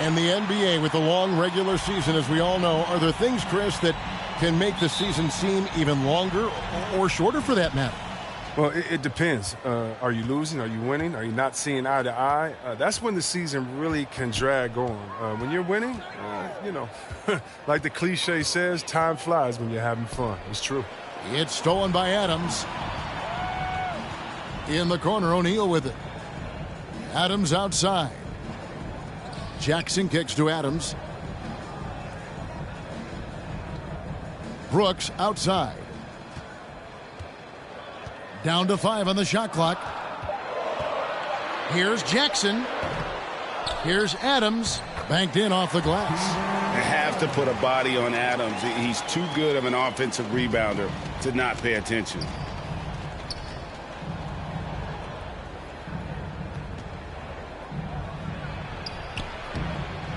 And the NBA, with the long regular season, as we all know, are there things, Chris, that can make the season seem even longer or shorter for that matter? Well, it depends. Are you losing? Are you winning? Are you not seeing eye to eye? That's when the season really can drag on. When you're winning, like the cliche says, time flies when you're having fun. It's true. It's stolen by Adams. In the corner, O'Neal with it. Adams outside. Jackson kicks to Adams. Brooks outside. Down to 5 on the shot clock. Here's Jackson. Here's Adams. Banked in off the glass. They have to put a body on Adams. He's too good of an offensive rebounder to not pay attention.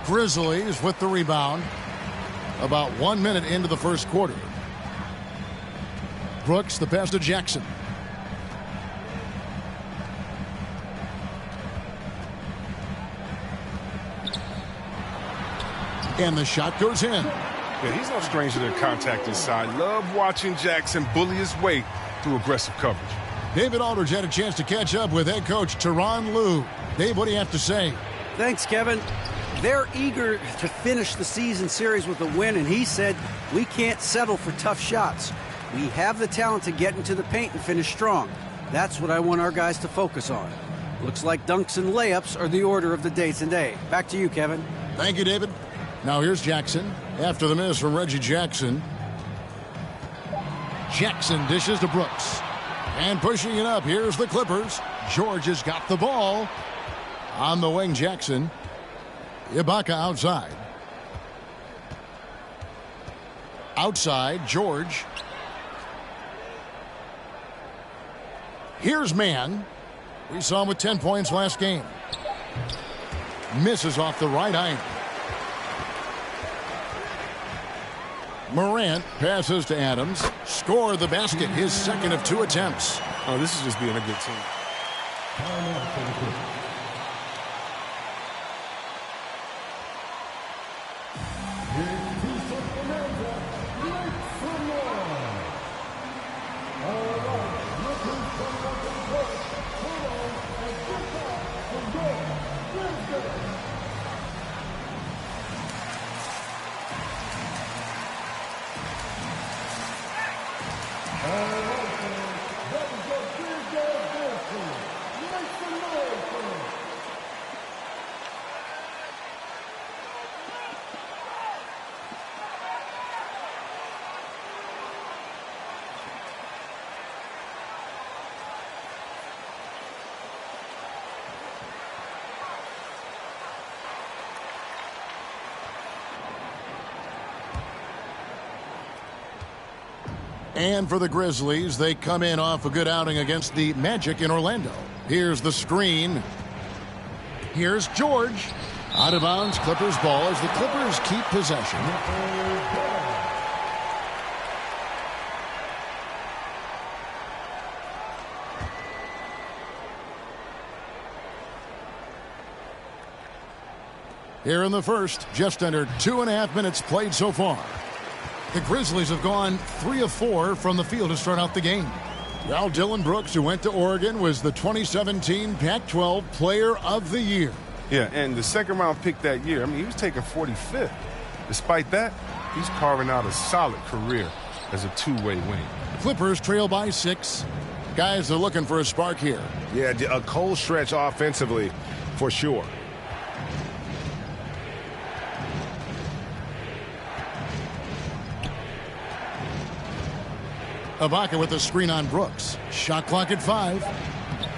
Grizzlies with the rebound. About 1 minute into the first quarter. Brooks, the pass to Jackson. And the shot goes in. Yeah, he's no stranger to contact inside. Love watching Jackson bully his way through aggressive coverage. David Aldridge had a chance to catch up with head coach Tyronn Lue. Dave, what do you have to say? Thanks, Kevin. They're eager to finish the season series with a win, and he said, we can't settle for tough shots. We have the talent to get into the paint and finish strong. That's what I want our guys to focus on. Looks like dunks and layups are the order of the day today. Back to you, Kevin. Thank you, David. Now here's Jackson. After the miss from Reggie Jackson. Jackson dishes to Brooks. And pushing it up, here's the Clippers. George has got the ball. On the wing, Jackson. Ibaka outside. Outside, George. Here's Mann. We saw him with 10 points last game. Misses off the right angle. Morant passes to Adams. Score the basket, his second of 2 attempts. Oh, this is just being a good team. And for the Grizzlies, they come in off a good outing against the Magic in Orlando. Here's the screen. Here's George. Out of bounds, Clippers ball as the Clippers keep possession. Here in the first, just under 2.5 minutes played so far. The Grizzlies have gone 3 of 4 from the field to start out the game. Well, Dillon Brooks, who went to Oregon, was the 2017 Pac-12 Player of the Year. Yeah, and the second-round pick that year, I mean, he was taken 45th. Despite that, he's carving out a solid career as a two-way wing. Clippers trail by 6. Guys are looking for a spark here. Yeah, a cold stretch offensively, for sure. Ibaka with the screen on Brooks. Shot clock at 5.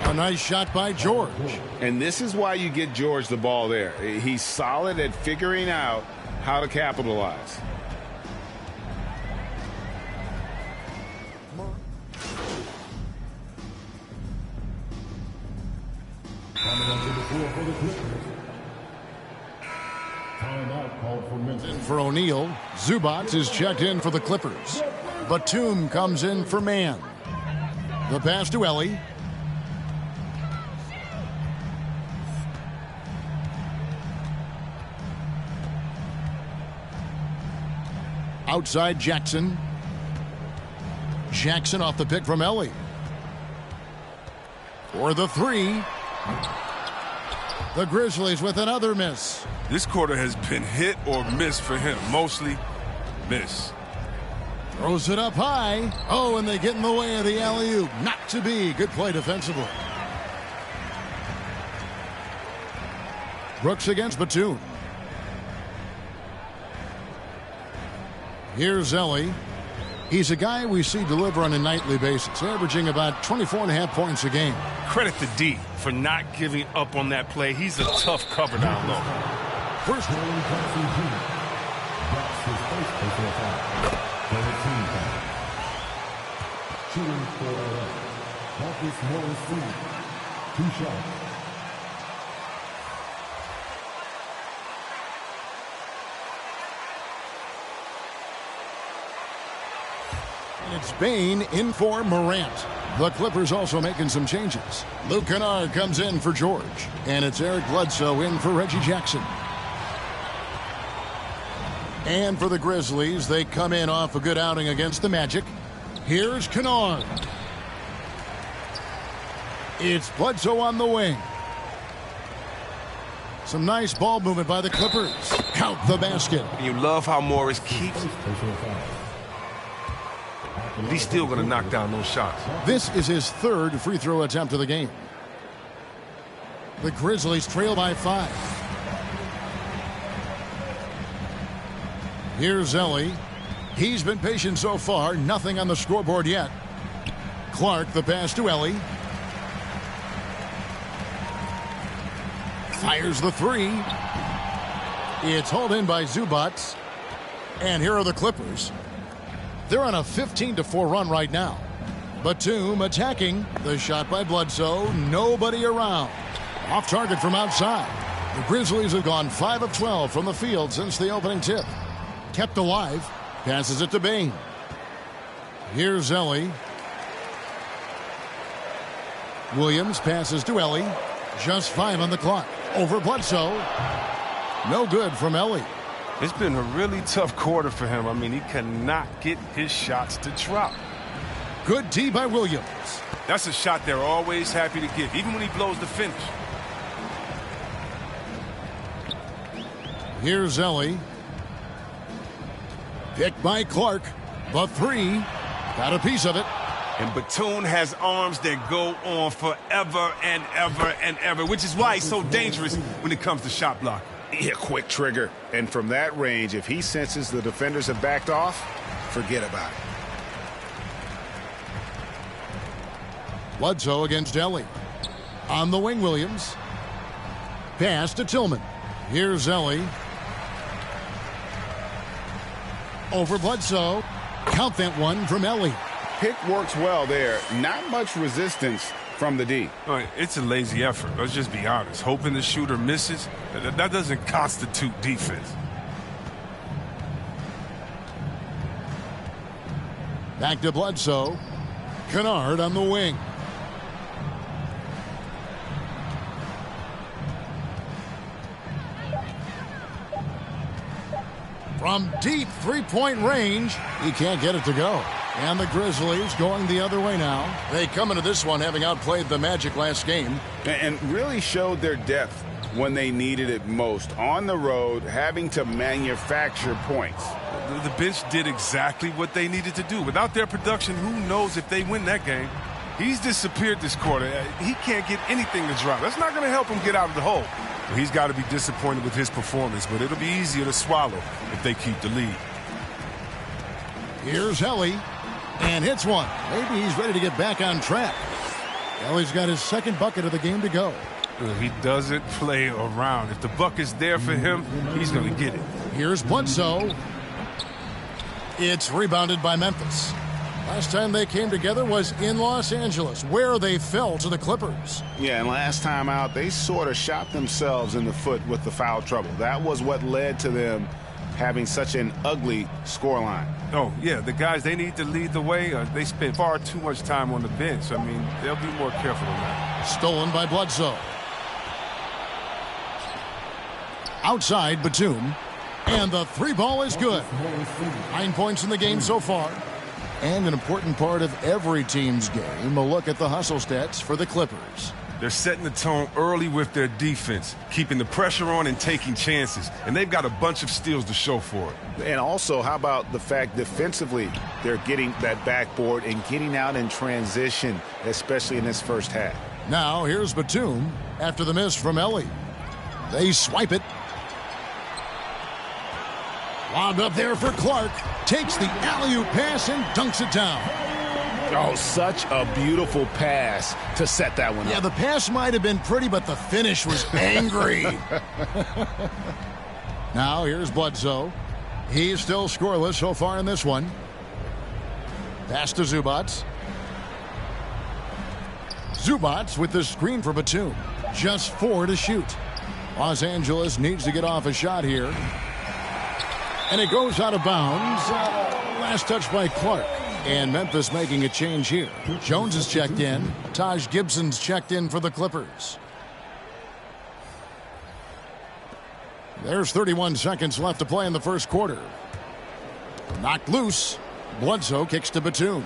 A nice shot by George. And this is why you get George the ball there. He's solid at figuring out how to capitalize. Timeout called for O'Neal. Zubac is checked in for the Clippers. Batum comes in for Mann. The pass to Ellie. Outside Jackson. Jackson off the pick from Ellie. For the three. The Grizzlies with another miss. This quarter has been hit or miss for him. Mostly miss. Throws it up high. Oh, and they get in the way of the alley-oop. Not to be. Good play defensively. Brooks against Batum. Here's Ellie. He's a guy we see deliver on a nightly basis, averaging about 24.5 points a game. Credit to D for not giving up on that play. He's a tough cover down low. First one. That's his first personal foul. For the team foul. Shooting for Marcus Morris Sr. 2 shots. And it's Bane in for Morant. The Clippers also making some changes. Luke Kennard comes in for George. And it's Eric Bledsoe in for Reggie Jackson. And for the Grizzlies, they come in off a good outing against the Magic. Here's Kennard. It's Bledsoe on the wing. Some nice ball movement by the Clippers. Count the basket. You love how Morris keeps. He's still going to knock down those shots. This is his third free throw attempt of the game. The Grizzlies trail by 5. Here's Ellie. He's been patient so far. Nothing on the scoreboard yet. Clark, the pass to Ellie. Fires the three. It's hauled in by Zubac. And here are the Clippers. They're on a 15-4 run right now. Batum attacking. The shot by Bledsoe. Nobody around. Off target from outside. The Grizzlies have gone 5 of 12 from the field since the opening tip. Kept alive. Passes it to Bane. Here's Ellie. Williams passes to Ellie. Just 5 on the clock. Over Bledsoe. No good from Ellie. It's been a really tough quarter for him. I mean, he cannot get his shots to drop. Good D by Williams. That's a shot they're always happy to get, even when he blows the finish. Here's Ellie. Picked by Clark. The three. Got a piece of it. And Batum has arms that go on forever and ever and ever, which is why he's so dangerous when it comes to shot block. Yeah, quick trigger. And from that range, if he senses the defenders have backed off, forget about it. Bledsoe against Ellie. On the wing, Williams. Pass to Tillman. Here's Ellie. Over Bledsoe. Count that one from Ellie. Pick works well there. Not much resistance from the D. All right, it's a lazy effort. Let's just be honest. Hoping the shooter misses, that doesn't constitute defense. Back to Bledsoe. Kennard on the wing. From deep three-point range, he can't get it to go. And the Grizzlies going the other way now. They come into this one having outplayed the Magic last game. And really showed their depth when they needed it most. On the road, having to manufacture points. The bench did exactly what they needed to do. Without their production, who knows if they win that game. He's disappeared this quarter. He can't get anything to drop. That's not going to help him get out of the hole. He's got to be disappointed with his performance, but it'll be easier to swallow if they keep the lead. Here's Ellie. And hits one. Maybe he's ready to get back on track. Ellie's got his second bucket of the game to go. He doesn't play around. If the bucket's there for him, he's going to get it. Here's Bledsoe. It's rebounded by Memphis. Last time they came together was in Los Angeles, where they fell to the Clippers. Yeah, and last time out, they sort of shot themselves in the foot with the foul trouble. That was what led to them having such an ugly scoreline. Oh, yeah, the guys, they need to lead the way. They spend far too much time on the bench. I mean, they'll be more careful than that. Stolen by Bledsoe. Outside, Batum. And the three ball is good. 9 points in the game so far. And an important part of every team's game, a look at the hustle stats for the Clippers. They're setting the tone early with their defense, keeping the pressure on and taking chances. And they've got a bunch of steals to show for it. And also, how about the fact defensively they're getting that backboard and getting out in transition, especially in this first half. Now here's Batum after the miss from Ellie. They swipe it. Wound up there for Clark. Takes the alley-oop pass and dunks it down. Oh, such a beautiful pass to set that one up. Yeah, the pass might have been pretty, but the finish was angry. Now here's Bledsoe. He's still scoreless so far in this one. Pass to Zubac. Zubac with the screen for Batum. Just 4 to shoot. Los Angeles needs to get off a shot here. And it goes out of bounds. Last touch by Clark. And Memphis making a change here. Jones is checked in. Taj Gibson's checked in for the Clippers. There's 31 seconds left to play in the first quarter. Knocked loose. Bledsoe kicks to Batum.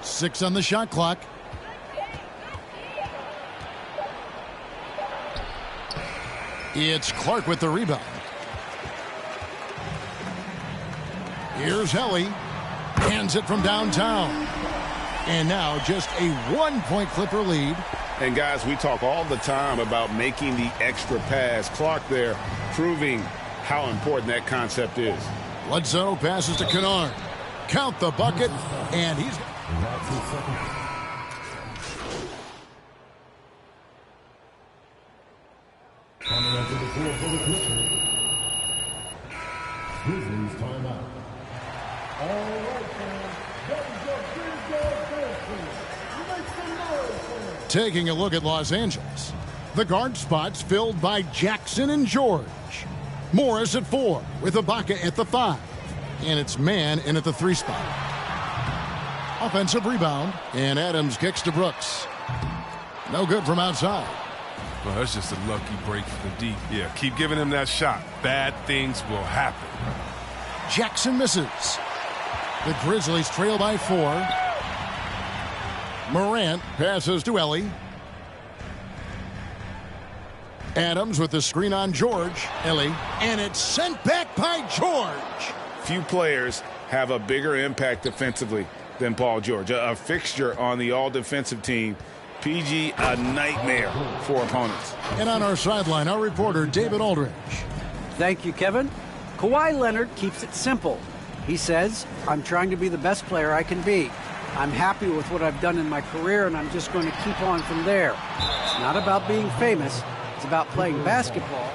6 on the shot clock. It's Clark with the rebound. Here's Helly. Hands it from downtown. And now just a 1-point Clipper lead. And guys, we talk all the time about making the extra pass. Clark there proving how important that concept is. Bledsoe passes to Kennard. Count the bucket. And he's... Coming onto the floor for the Clippers. Grizzlies timeout. All right, fans. That is your big dog dancing. Make some noise for them. Taking a look at Los Angeles. The guard spots filled by Jackson and George. Morris at 4 with Ibaka at the 5. And it's Mann in at the 3 spot. Offensive rebound. And Adams kicks to Brooks. No good from outside. Well, that's just a lucky break for the D. Yeah, keep giving him that shot. Bad things will happen. Jackson misses. The Grizzlies trail by 4. Morant passes to Ellie. Adams with the screen on George. Ellie. And it's sent back by George. Few players have a bigger impact defensively than Paul George. A fixture on the all-defensive team. PG, a nightmare for opponents. And on our sideline, our reporter, David Aldridge. Thank you, Kevin. Kawhi Leonard keeps it simple. He says, I'm trying to be the best player I can be. I'm happy with what I've done in my career, and I'm just going to keep on from there. It's not about being famous. It's about playing basketball.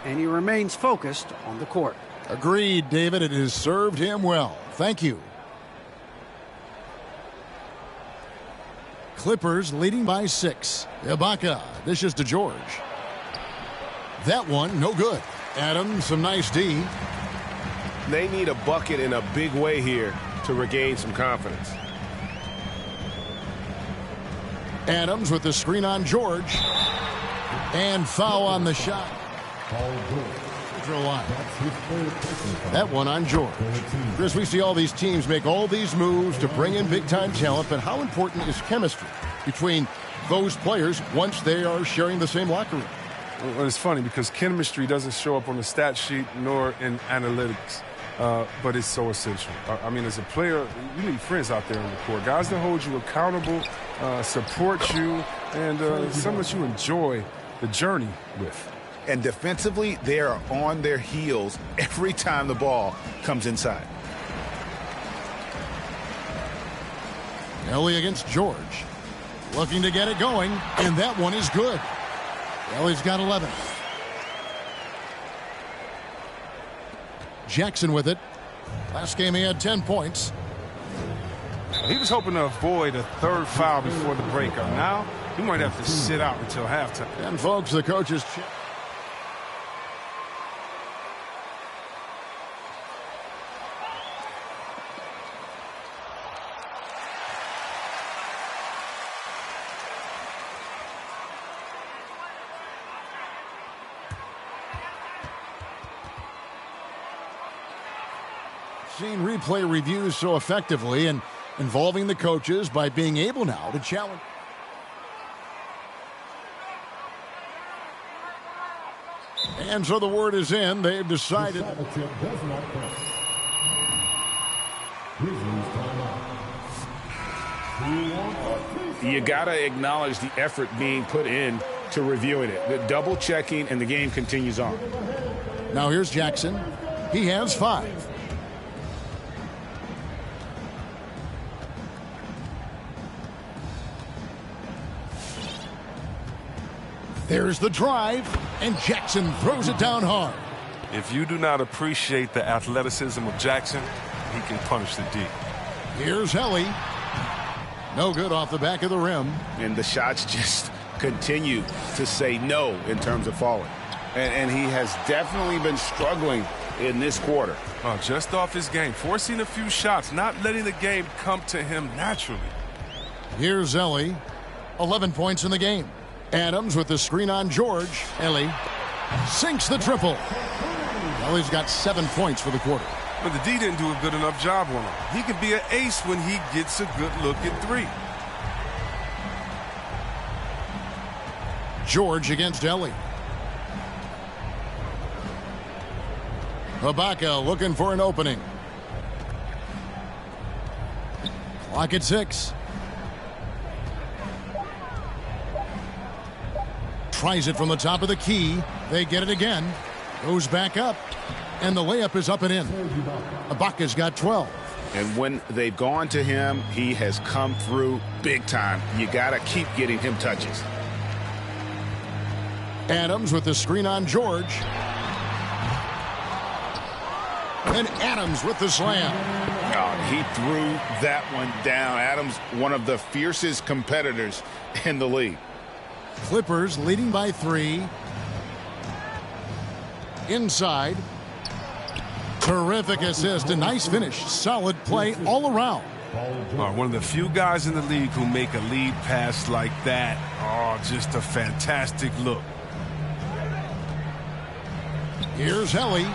And he remains focused on the court. Agreed, David. It has served him well. Thank you. Clippers leading by 6. Ibaka dishes to George. That one, no good. Adams, some nice D. They need a bucket in a big way here to regain some confidence. Adams with the screen on George. And foul on the shot. Paul George. Line. That's his third personal foul. That one on George. Chris, we see all these teams make all these moves to bring in big-time talent, but how important is chemistry between those players once they are sharing the same locker room? Well, it's funny because chemistry doesn't show up on the stat sheet nor in analytics, but it's so essential. I mean, as a player, you need friends out there on the court, guys that hold you accountable, support you, and some that you enjoy the journey with. And defensively, they are on their heels every time the ball comes inside. Ellie against George. Looking to get it going, and that one is good. Ellie's got 11. Jackson with it. Last game he had 10 points. He was hoping to avoid a third foul before the breakup. Now, he might have to sit out until halftime. And folks, the coaches... Seen replay reviews so effectively and involving the coaches by being able now to challenge. And so the word is in. They've decided. You got to acknowledge the effort being put in to reviewing it. The double checking, and the game continues on. Now here's Jackson. He has 5. There's the drive, and Jackson throws it down hard. If you do not appreciate the athleticism of Jackson, he can punish the D. Here's Helly. No good off the back of the rim. And the shots just continue to say no in terms of falling. And he has definitely been struggling in this quarter. Just off his game, forcing a few shots, not letting the game come to him naturally. Here's Ellie. 11 points in the game. Adams with the screen on George. Ellie sinks the triple. Ellie's got 7 points for the quarter. But the D didn't do a good enough job on him. He can be an ace when he gets a good look at 3. George against Ellie. Ibaka looking for an opening. Clock at 6. Tries it from the top of the key. They get it again. Goes back up. And the layup is up and in. Ibaka's got 12. And when they've gone to him, he has come through big time. You got to keep getting him touches. Adams with the screen on George. And Adams with the slam. Oh, he threw that one down. Adams, one of the fiercest competitors in the league. Clippers leading by 3. Inside. Terrific assist. A nice finish. Solid play all around. One of the few guys in the league who make a lead pass like that. Oh, just a fantastic look. Here's Helly.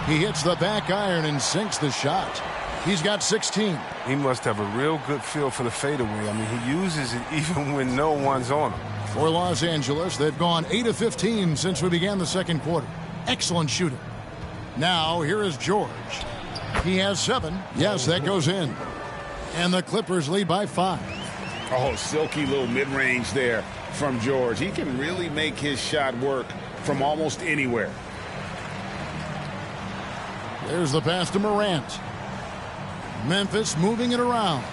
He hits the back iron and sinks the shot. He's got 16. He must have a real good feel for the fadeaway. I mean, he uses it even when no one's on him. For Los Angeles, they've gone 8 of 15 since we began the second quarter. Excellent shooting. Now, here is George. He has 7. Yes, that goes in. And the Clippers lead by 5. Oh, silky little mid-range there from George. He can really make his shot work from almost anywhere. There's the pass to Morant. Memphis moving it around.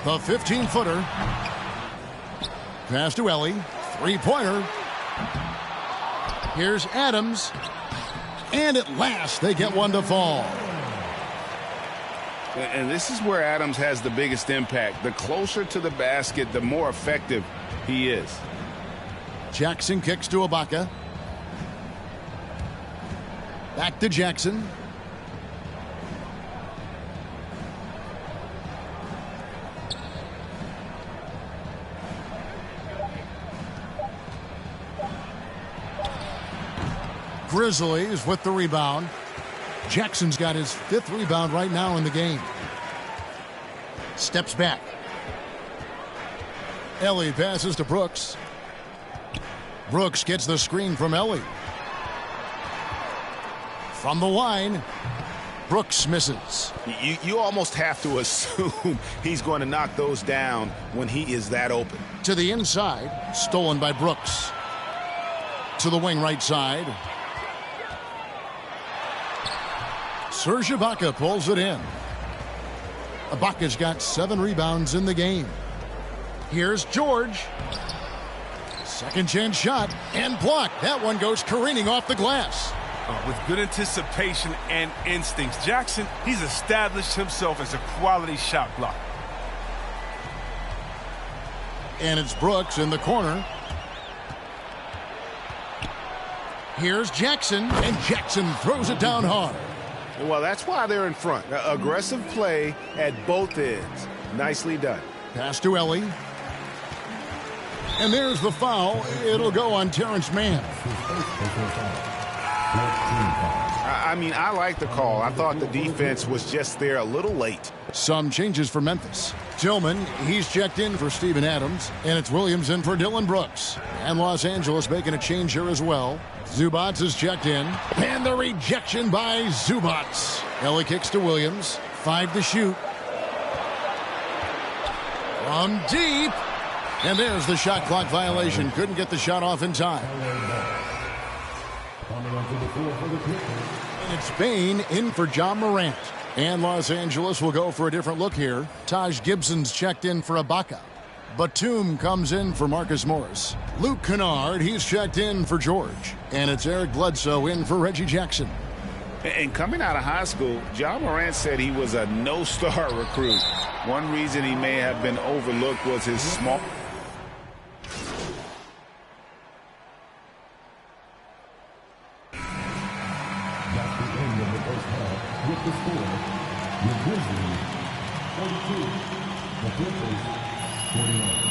The 15-footer. Pass to Ellie. 3-pointer. Here's Adams. And at last, they get one to fall. And this is where Adams has the biggest impact. The closer to the basket, the more effective he is. Jackson kicks to Ibaka. Back to Jackson. Grizzlies with the rebound. Jackson's got his 5th rebound right now in the game. Steps back. Ellie passes to Brooks. Brooks gets the screen from Ellie. From the line, Brooks misses. You almost have to assume he's going to knock those down when he is that open. To the inside, stolen by Brooks. To the wing right side. Serge Ibaka pulls it in. Ibaka's got 7 rebounds in the game. Here's George. Second chance shot and blocked. That one goes careening off the glass. With good anticipation and instincts, Jackson, he's established himself as a quality shot blocker. And it's Brooks in the corner. Here's Jackson, and Jackson throws it down hard. Well, that's why they're in front. Aggressive play at both ends. Nicely done. Pass to Ellie. And there's the foul. It'll go on Terrence Mann. I mean, I like the call. I thought the defense was just there a little late. Some changes for Memphis. Tillman, he's checked in for Steven Adams, and it's Williams in for Dillon Brooks. And Los Angeles making a change here as well. Zubac is checked in, and the rejection by Zubac. Ellie kicks to Williams. 5 to shoot. From deep. And there's the shot clock violation. Couldn't get the shot off in time. And it's Bane in for John Morant. And Los Angeles will go for a different look here. Taj Gibson's checked in for Ibaka. Batum comes in for Marcus Morris. Luke Kennard, he's checked in for George. And it's Eric Bledsoe in for Reggie Jackson. And coming out of high school, John Morant said he was a no-star recruit. One reason he may have been overlooked was his small... With the score, the Grizzlies 42, the Clippers 49.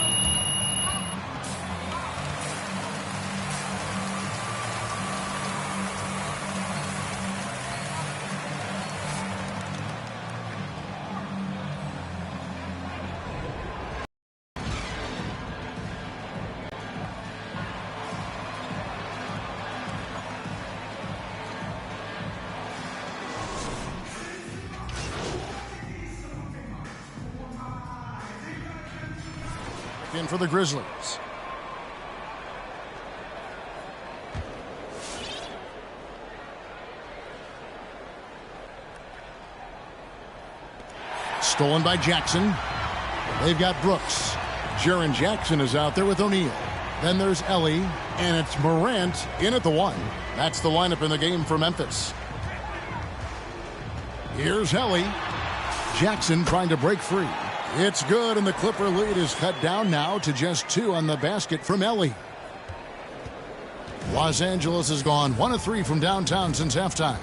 In for the Grizzlies. Stolen by Jackson. They've got Brooks. Jaren Jackson is out there with O'Neal. Then there's Ellie, and it's Morant in at the 1. That's the lineup in the game for Memphis. Here's Ellie. Jackson trying to break free. It's good, and the Clipper lead is cut down now to just 2 on the basket from Ellie. Los Angeles has gone 1 of 3 from downtown since halftime.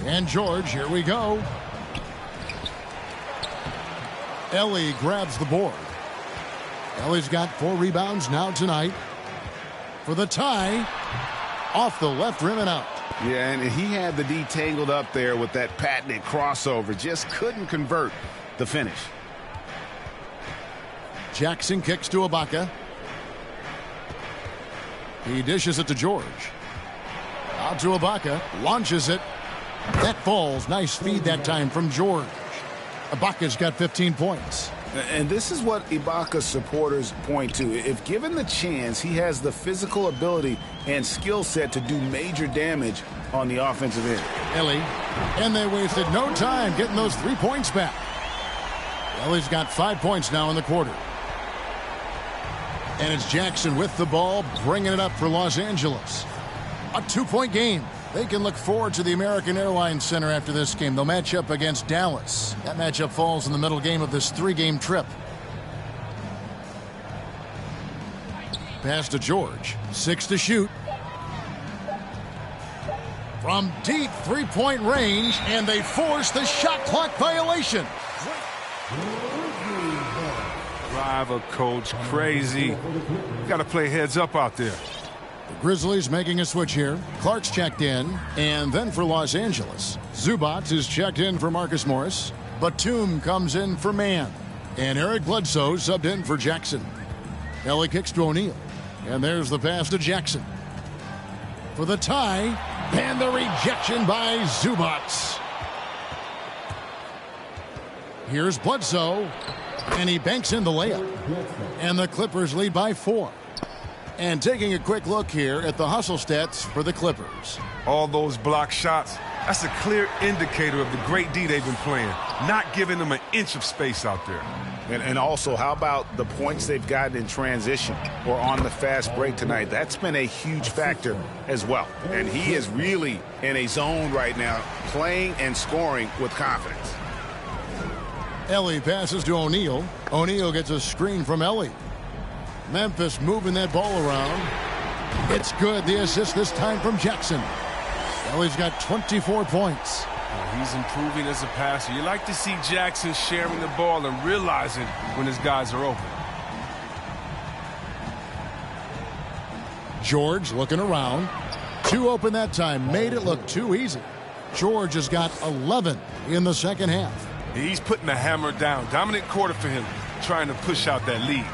And George, here we go. Ellie grabs the board. Ellie's got 4 rebounds now tonight. For the tie, off the left rim and out. Yeah, and he had the D tangled up there with that patented crossover. Just couldn't convert the finish. Jackson kicks to Ibaka. He dishes it to George. Out to Ibaka. Launches it. That falls. Nice feed that time from George. Ibaka's got 15 points. And this is what Ibaka supporters point to. If given the chance, he has the physical ability and skill set to do major damage on the offensive end. Ellie, and they wasted no time getting those 3 points back. Ellie's got 5 points now in the quarter. And it's Jackson with the ball, bringing it up for Los Angeles. A 2-point game. They can look forward to the American Airlines Center after this game. They'll match up against Dallas. That matchup falls in the middle game of this 3-game trip. Pass to George. 6 to shoot. From deep 3-point range, and they force the shot clock violation. Driver coach crazy. Got to play heads up out there. The Grizzlies making a switch here. Clark's checked in. And then for Los Angeles, Zubac is checked in for Marcus Morris. Batum comes in for Mann. And Eric Bledsoe subbed in for Jackson. Ellie kicks to O'Neal. And there's the pass to Jackson. For the tie. And the rejection by Zubac. Here's Bledsoe. And he banks in the layup. And the Clippers lead by 4. And taking a quick look here at the hustle stats for the Clippers. All those block shots, that's a clear indicator of the great D they've been playing. Not giving them an inch of space out there. And also, how about the points they've gotten in transition or on the fast break tonight? That's been a huge factor as well. And he is really in a zone right now, playing and scoring with confidence. Ellie passes to O'Neal. O'Neal gets a screen from Ellie. Memphis moving that ball around. It's good. The assist this time from Jackson. Ellie's got 24 points. He's improving as a passer. You like to see Jackson sharing the ball and realizing when his guys are open. George looking around. Too open that time. Made it look too easy. George has got 11 in the second half. He's putting the hammer down. Dominant quarter for him, trying to push out that lead.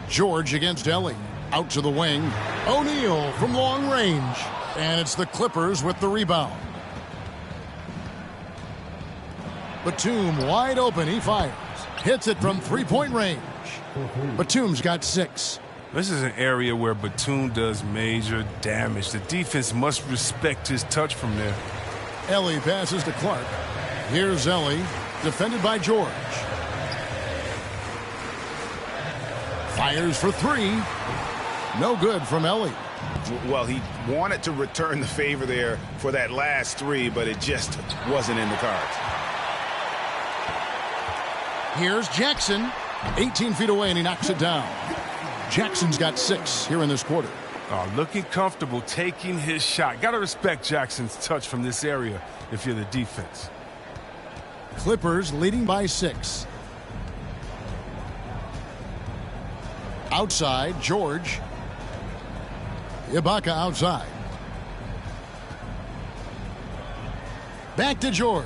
George against Ellie. Out to the wing. O'Neal from long range. And it's the Clippers with the rebound. Batum wide open. He fires. Hits it from three-point range. Batum's got 6. This is an area where Batum does major damage. The defense must respect his touch from there. Ellie passes to Clark. Here's Ellie, defended by George. Fires for 3. No good from Ellie. Well, he wanted to return the favor there for that last 3, but it just wasn't in the cards. Here's Jackson. 18 feet away, and he knocks it down. Jackson's got 6 here in this quarter. Looking comfortable, taking his shot. Got to respect Jackson's touch from this area if you're the defense. Clippers leading by 6. Outside, George. Ibaka outside. Back to George.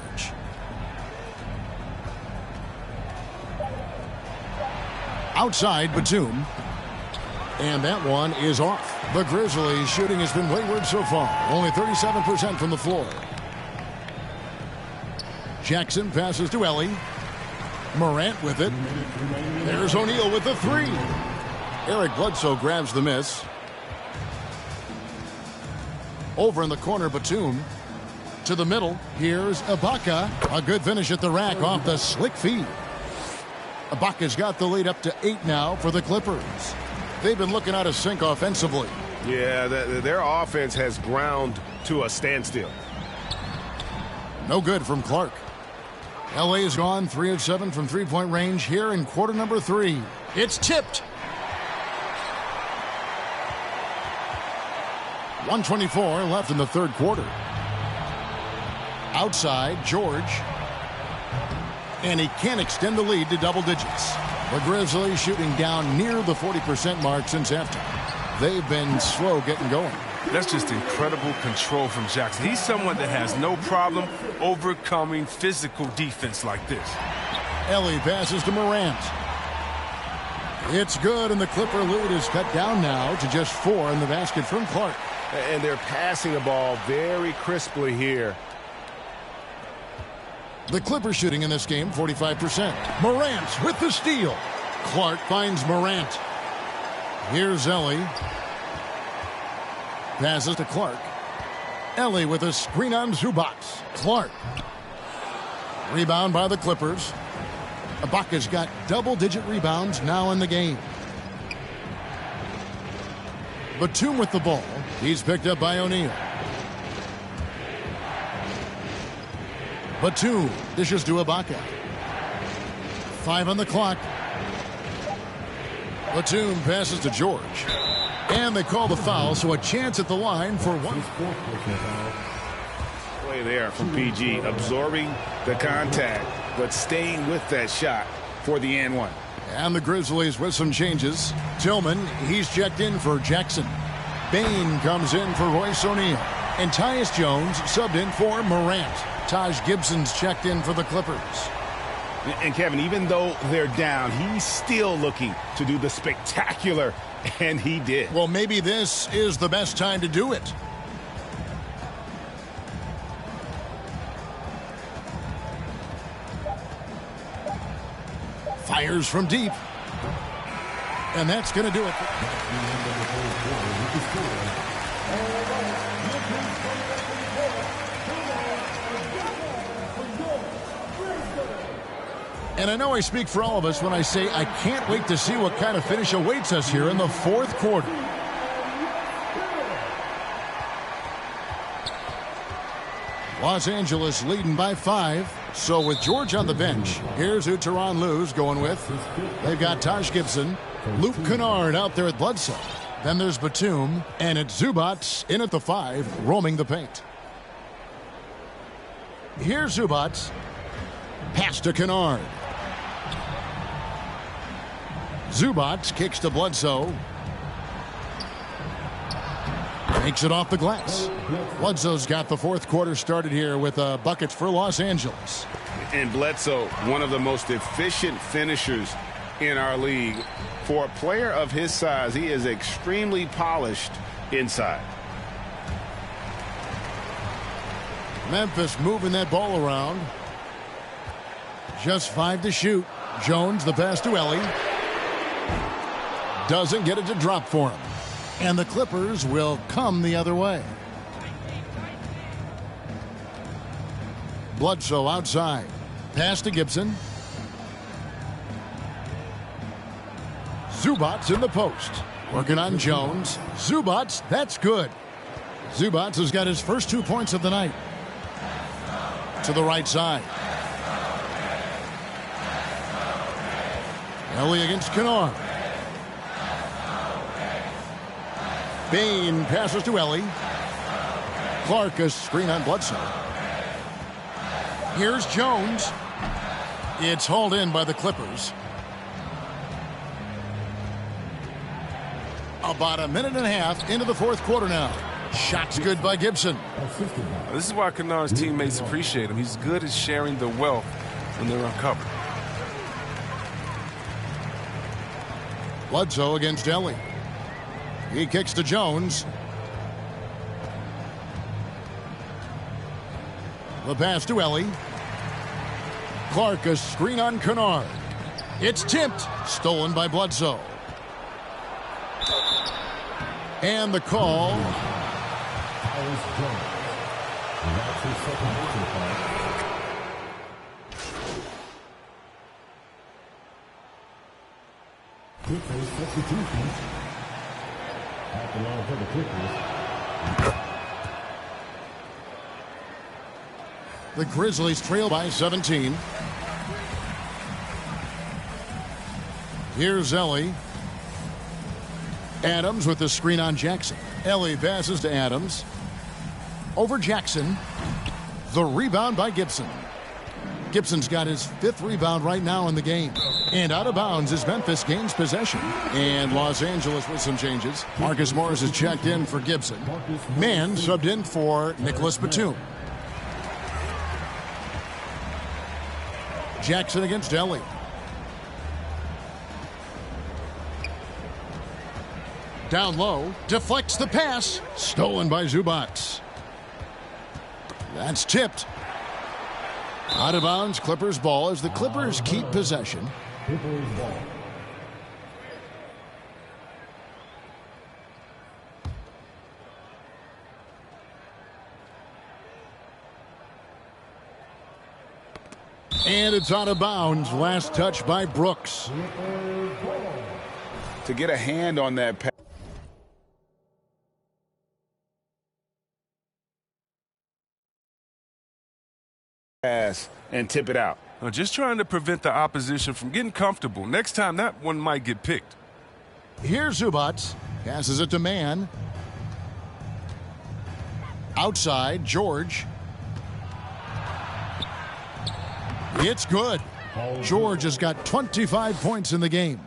Outside, Batum. And that one is off. The Grizzlies' shooting has been wayward so far. Only 37% from the floor. Jackson passes to Ellie. Morant with it. There's O'Neal with the 3. Eric Bledsoe grabs the miss. Over in the corner, Batum. To the middle. Here's Ibaka. A good finish at the rack off the slick feed. Ibaka's got the lead up to 8 now for the Clippers. They've been looking out of sync offensively. Yeah, their offense has ground to a standstill. No good from Clark. LA's gone 3 of 7 from three-point range here in quarter number 3. It's tipped. 1:24 left in the third quarter. Outside, George. And he can't extend the lead to double digits. The Grizzlies shooting down near the 40% mark since halftime. They've been slow getting going. That's just incredible control from Jackson. He's someone that has no problem overcoming physical defense like this. Ellie passes to Morant. It's good, and the Clipper lead is cut down now to just 4 in the basket from Clark. And they're passing the ball very crisply here. The Clippers shooting in this game 45%. Morant with the steal. Clark finds Morant. Here's Ellie. Passes to Clark. Ellie with a screen on Zubac. Clark. Rebound by the Clippers. Ibaka's got double-digit rebounds now in the game. Batum with the ball. He's picked up by O'Neal. Batum dishes to Ibaka. 5 on the clock. Batum passes to George. And they call the foul, so a chance at the line for 1. Play there from PG, absorbing the contact, but staying with that shot for the and 1. And the Grizzlies with some changes. Tillman, he's checked in for Jackson. Bain comes in for Royce O'Neal. And Tyus Jones subbed in for Morant. Taj Gibson's checked in for the Clippers. And Kevin, even though they're down, he's still looking to do the spectacular, and he did. Well, maybe this is the best time to do it. Fires from deep. And that's going to do it. And I know I speak for all of us when I say I can't wait to see what kind of finish awaits us here in the fourth quarter. Los Angeles leading by 5. So with George on the bench, here's who Tyronn Lue's going with. They've got Taj Gibson, Luke Kennard out there at Bledsoe. Then there's Batum, and it's Zubac in at the 5, roaming the paint. Here's Zubac. Pass to Kennard. Zubac kicks to Bledsoe. Takes it off the glass. Bledsoe's got the fourth quarter started here with buckets for Los Angeles. And Bledsoe, one of the most efficient finishers in our league. For a player of his size, he is extremely polished inside. Memphis moving that ball around. Just 5 to shoot. Jones, the pass to Ellie. Doesn't get it to drop for him. And the Clippers will come the other way. Bledsoe outside. Pass to Gibson. Zubats in the post. Working on Jones. Zubats, that's good. Zubats has got his first 2 points of the night. To the right side. Ellie against Kennard. Bain passes to Ellie. Clark a screen on Bledsoe. Here's Jones. It's hauled in by the Clippers. About a minute and a half into the fourth quarter now. Shots good by Gibson. This is why Kennard's teammates appreciate him. He's good at sharing the wealth when they're uncovered. Bledsoe against Ellie. He kicks to Jones. The pass to Ellie. Clark a screen on Kennard. It's tipped. Stolen by Bledsoe. And the call. The Grizzlies trail by 17. Here's Ellie. Adams with the screen on Jackson. Ellie passes to Adams. Over Jackson. The rebound by Gibson. Gibson's got his 5th rebound right now in the game. And out of bounds as Memphis gains possession. And Los Angeles with some changes. Marcus Morris is checked in for Gibson. Mann subbed in for Nicholas Batum. Jackson against Ellie. Down low, deflects the pass. Stolen by Zubats. That's tipped. Out of bounds, Clippers ball as the Clippers keep possession. And it's out of bounds. Last touch by Brooks. To get a hand on that pass and tip it out. Just trying to prevent the opposition from getting comfortable. Next time, that one might get picked. Here's Zubats. Passes it to Mann. Outside, George. It's good. George has got 25 points in the game.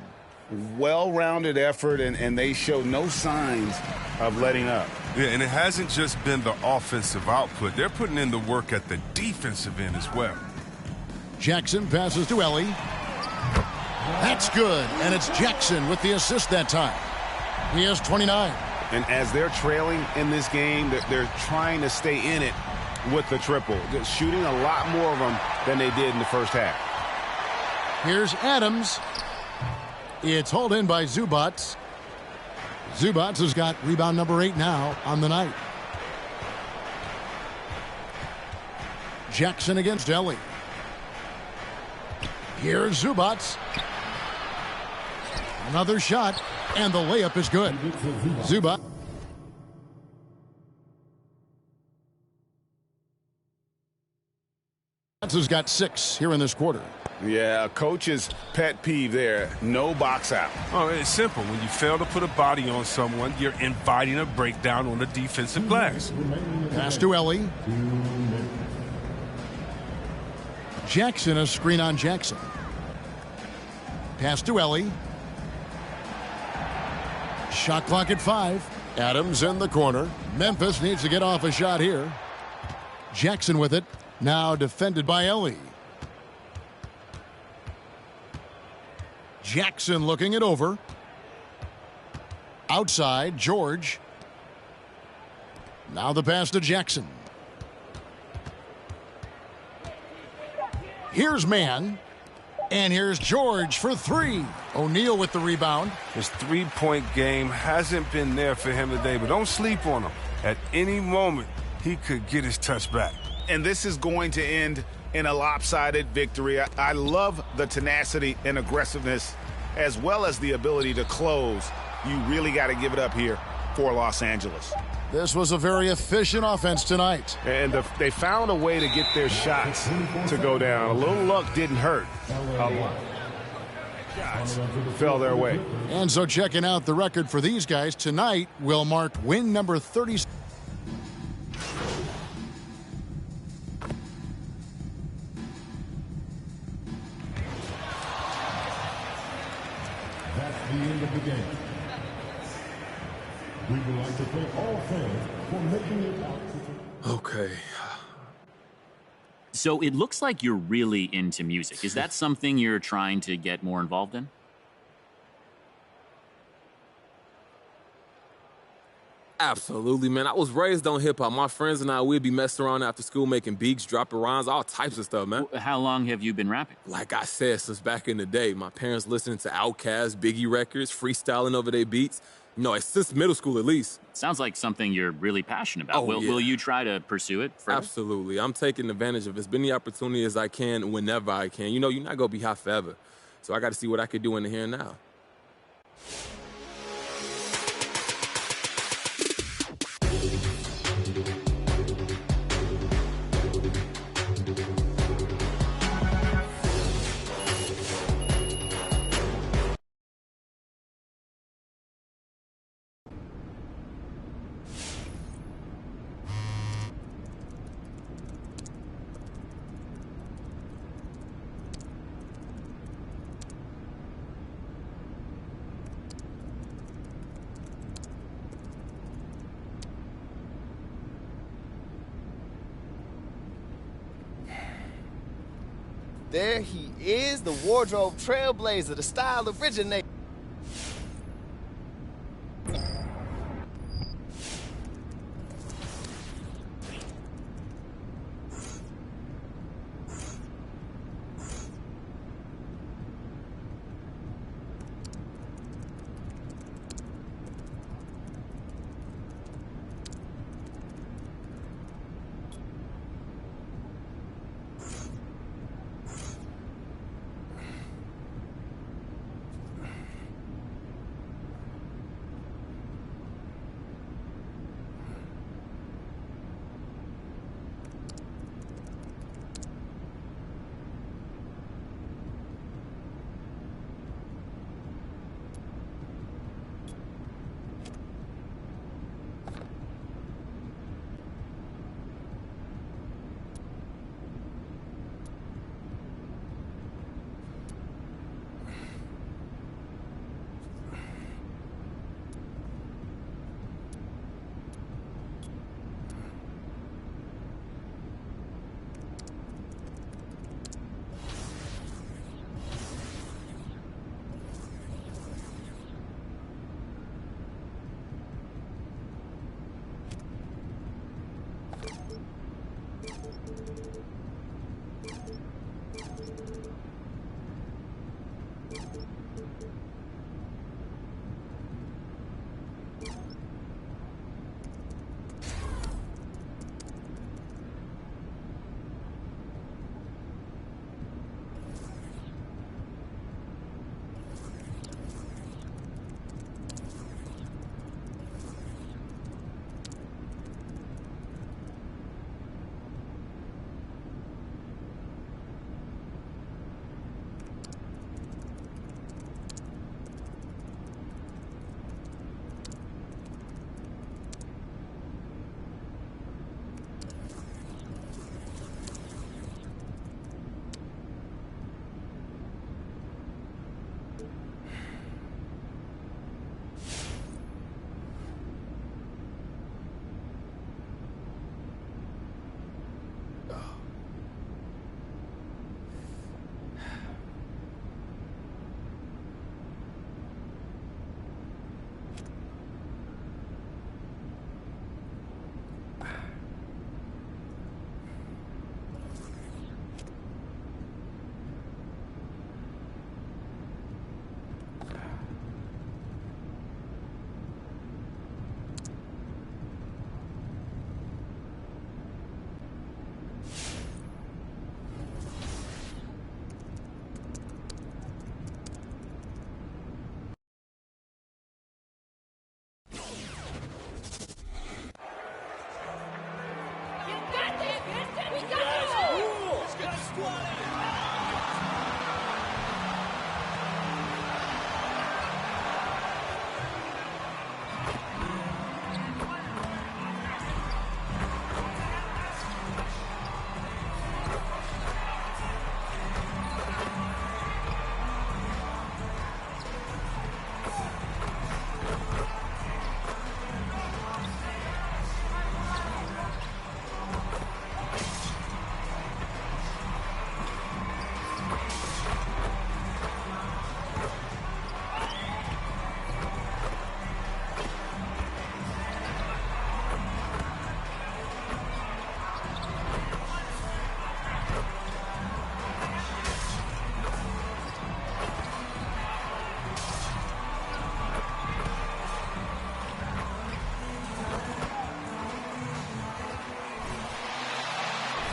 Well-rounded effort, and they show no signs of letting up. Yeah, and it hasn't just been the offensive output. They're putting in the work at the defensive end as well. Jackson passes to Ellie. That's good, and it's Jackson with the assist that time. He has 29. And as they're trailing in this game, they're trying to stay in it with the triple. They're shooting a lot more of them than they did in the first half. Here's Adams. It's hauled in by Zubats. Zubats has got rebound number 8 now on the night. Jackson against Ellie. Here's Zubats. Another shot, and the layup is good. Zubats has got 6 here in this quarter. Yeah, a coach's pet peeve there. No box out. Oh, it's simple. When you fail to put a body on someone, you're inviting a breakdown on the defensive glass. Pass to Ellie. Jackson, a screen on Jackson. Pass to Ellie. Shot clock at 5. Adams in the corner. Memphis needs to get off a shot here. Jackson with it. Now defended by Ellie. Jackson looking it over. Outside, George. Now the pass to Jackson. Here's Mann. And here's George for three. O'Neal with the rebound. His three-point game hasn't been there for him today, but don't sleep on him. At any moment, he could get his touch back. And this is going to end in a lopsided victory. I love the tenacity and aggressiveness as well as the ability to close. You really got to give it up here for Los Angeles. This was a very efficient offense tonight. And they found a way to get their shots to go down. A little luck didn't hurt. A lot. Shots fell their way. And so checking out the record for these guys tonight will mark win number 30. That's the end of the game. We would like to thank all fans for making it out to Okay. So it looks like you're really into music. Is that something you're trying to get more involved in? Absolutely, man. I was raised on hip-hop. My friends and I, we'd be messing around after school making beats, dropping rhymes, all types of stuff, man. How long have you been rapping? Like I said, since back in the day. My parents listening to Outkast, Biggie records, freestyling over their beats. No, it's since middle school at least. Sounds like something you're really passionate about. Oh, Will you try to pursue it further? Absolutely. I'm taking advantage of as many opportunities as I can whenever I can. You know, you're not going to be hot forever. So I got to see what I can do in the here and now. There he is, the wardrobe trailblazer, the style originator.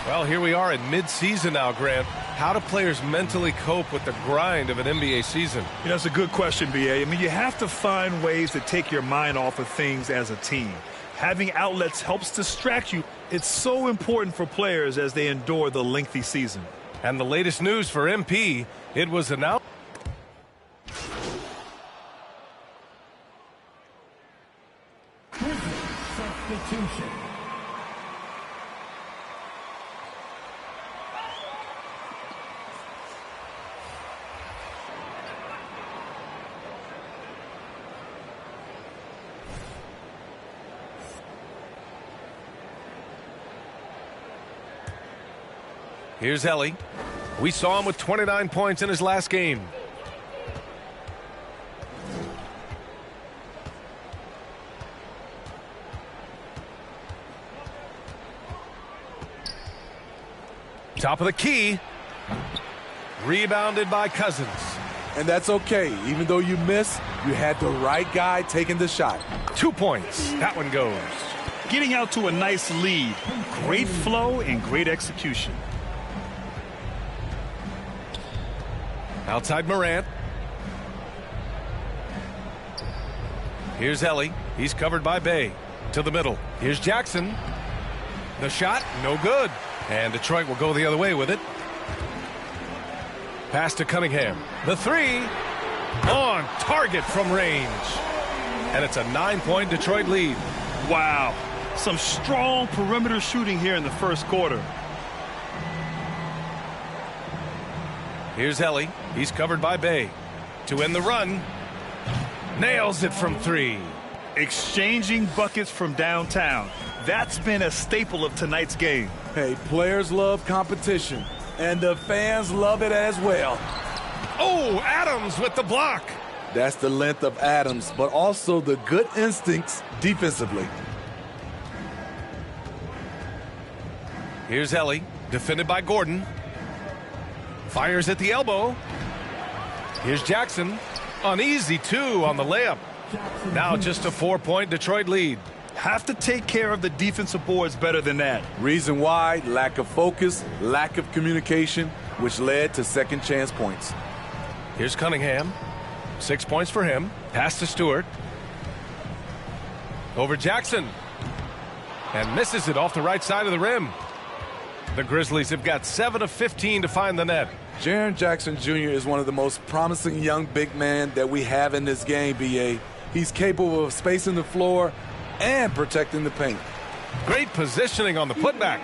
Well, here we are in mid-season now, Grant. How do players mentally cope with the grind of an NBA season? You know, it's a good question, B.A. I mean, you have to find ways to take your mind off of things as a team. Having outlets helps distract you. It's so important for players as they endure the lengthy season. And the latest news for MP, it was announced. Substitution. Here's Ellie. We saw him with 29 points in his last game. Top of the key. Rebounded by Cousins. And that's okay. Even though you miss, you had the right guy taking the shot. 2 points. That one goes. Getting out to a nice lead. Great flow and great execution. Outside Morant. Here's Ellie. He's covered by Bay. To the middle. Here's Jackson. The shot, no good. And Detroit will go the other way with it. Pass to Cunningham. The three. On target from range. And it's a 9-point Detroit lead. Wow. Some strong perimeter shooting here in the first quarter. Here's Ellie. He's covered by Bay. To end the run. Nails it from three. Exchanging buckets from downtown. That's been a staple of tonight's game. Hey, players love competition, and the fans love it as well. Oh, Adams with the block. That's the length of Adams, but also the good instincts defensively. Here's Ellie, defended by Gordon. Fires at the elbow. Here's Jackson. Uneasy, too, on the layup. Now just a 4-point Detroit lead. Have to take care of the defensive boards better than that. Reason why: lack of focus, lack of communication, which led to second chance points. Here's Cunningham. 6 points for him. Pass to Stewart. Over Jackson. And misses it off the right side of the rim. The Grizzlies have got 7 of 15 to find the net. Jaren Jackson Jr. is one of the most promising young big men that we have in this game, B.A. He's capable of spacing the floor and protecting the paint. Great positioning on the putback.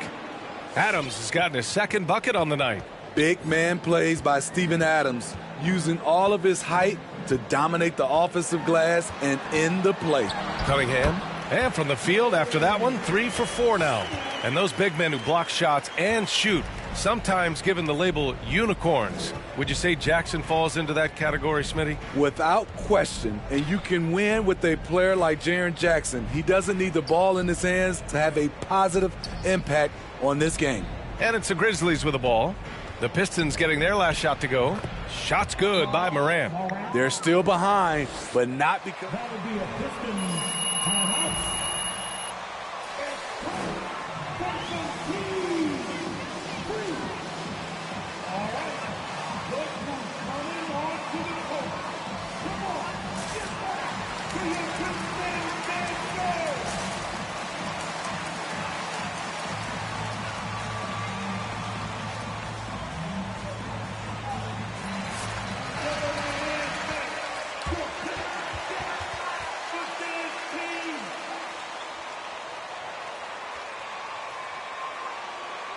Adams has gotten his second bucket on the night. Big man plays by Steven Adams, using all of his height to dominate the offensive glass and end the play. Cunningham. And from the field after that one, 3 for 4 now. And those big men who block shots and shoot, sometimes given the label unicorns. Would you say Jackson falls into that category, Smitty? Without question, and you can win with a player like Jaren Jackson. He doesn't need the ball in his hands to have a positive impact on this game. And it's the Grizzlies with the ball. The Pistons getting their last shot to go. Shot's good by Morant. They're still behind, but not because... That would be a Pistons timeout. All right, look who's coming onto the court. Come on, get back to your defense and go.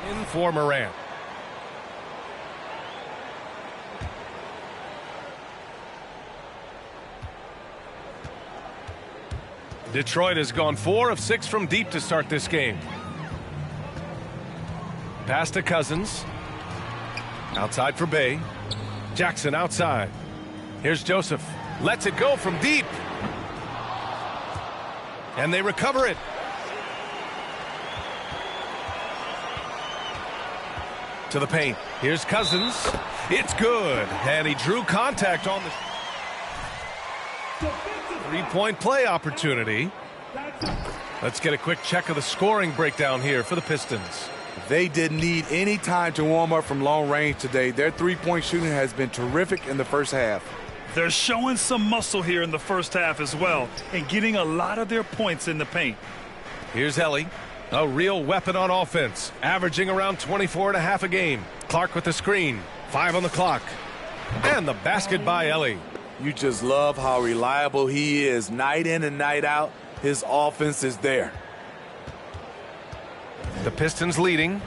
In for Morant. Detroit has gone 4 of 6 from deep to start this game. Pass to Cousins. Outside for Bay. Jackson outside. Here's Joseph. Lets it go from deep. And they recover it. To the paint. Here's Cousins. It's good. And he drew contact on the 3-point play opportunity. Let's get a quick check of the scoring breakdown here for the Pistons. They didn't need any time to warm up from long range today. Their three-point shooting has been terrific in the first half. They're showing some muscle here in the first half as well and getting a lot of their points in the paint. Here's Ellie, a real weapon on offense, averaging around 24.5 a game. Clark with the screen, 5 on the clock. And the basket by Ellie. You just love how reliable he is. Night in and night out, his offense is there. The Pistons leading.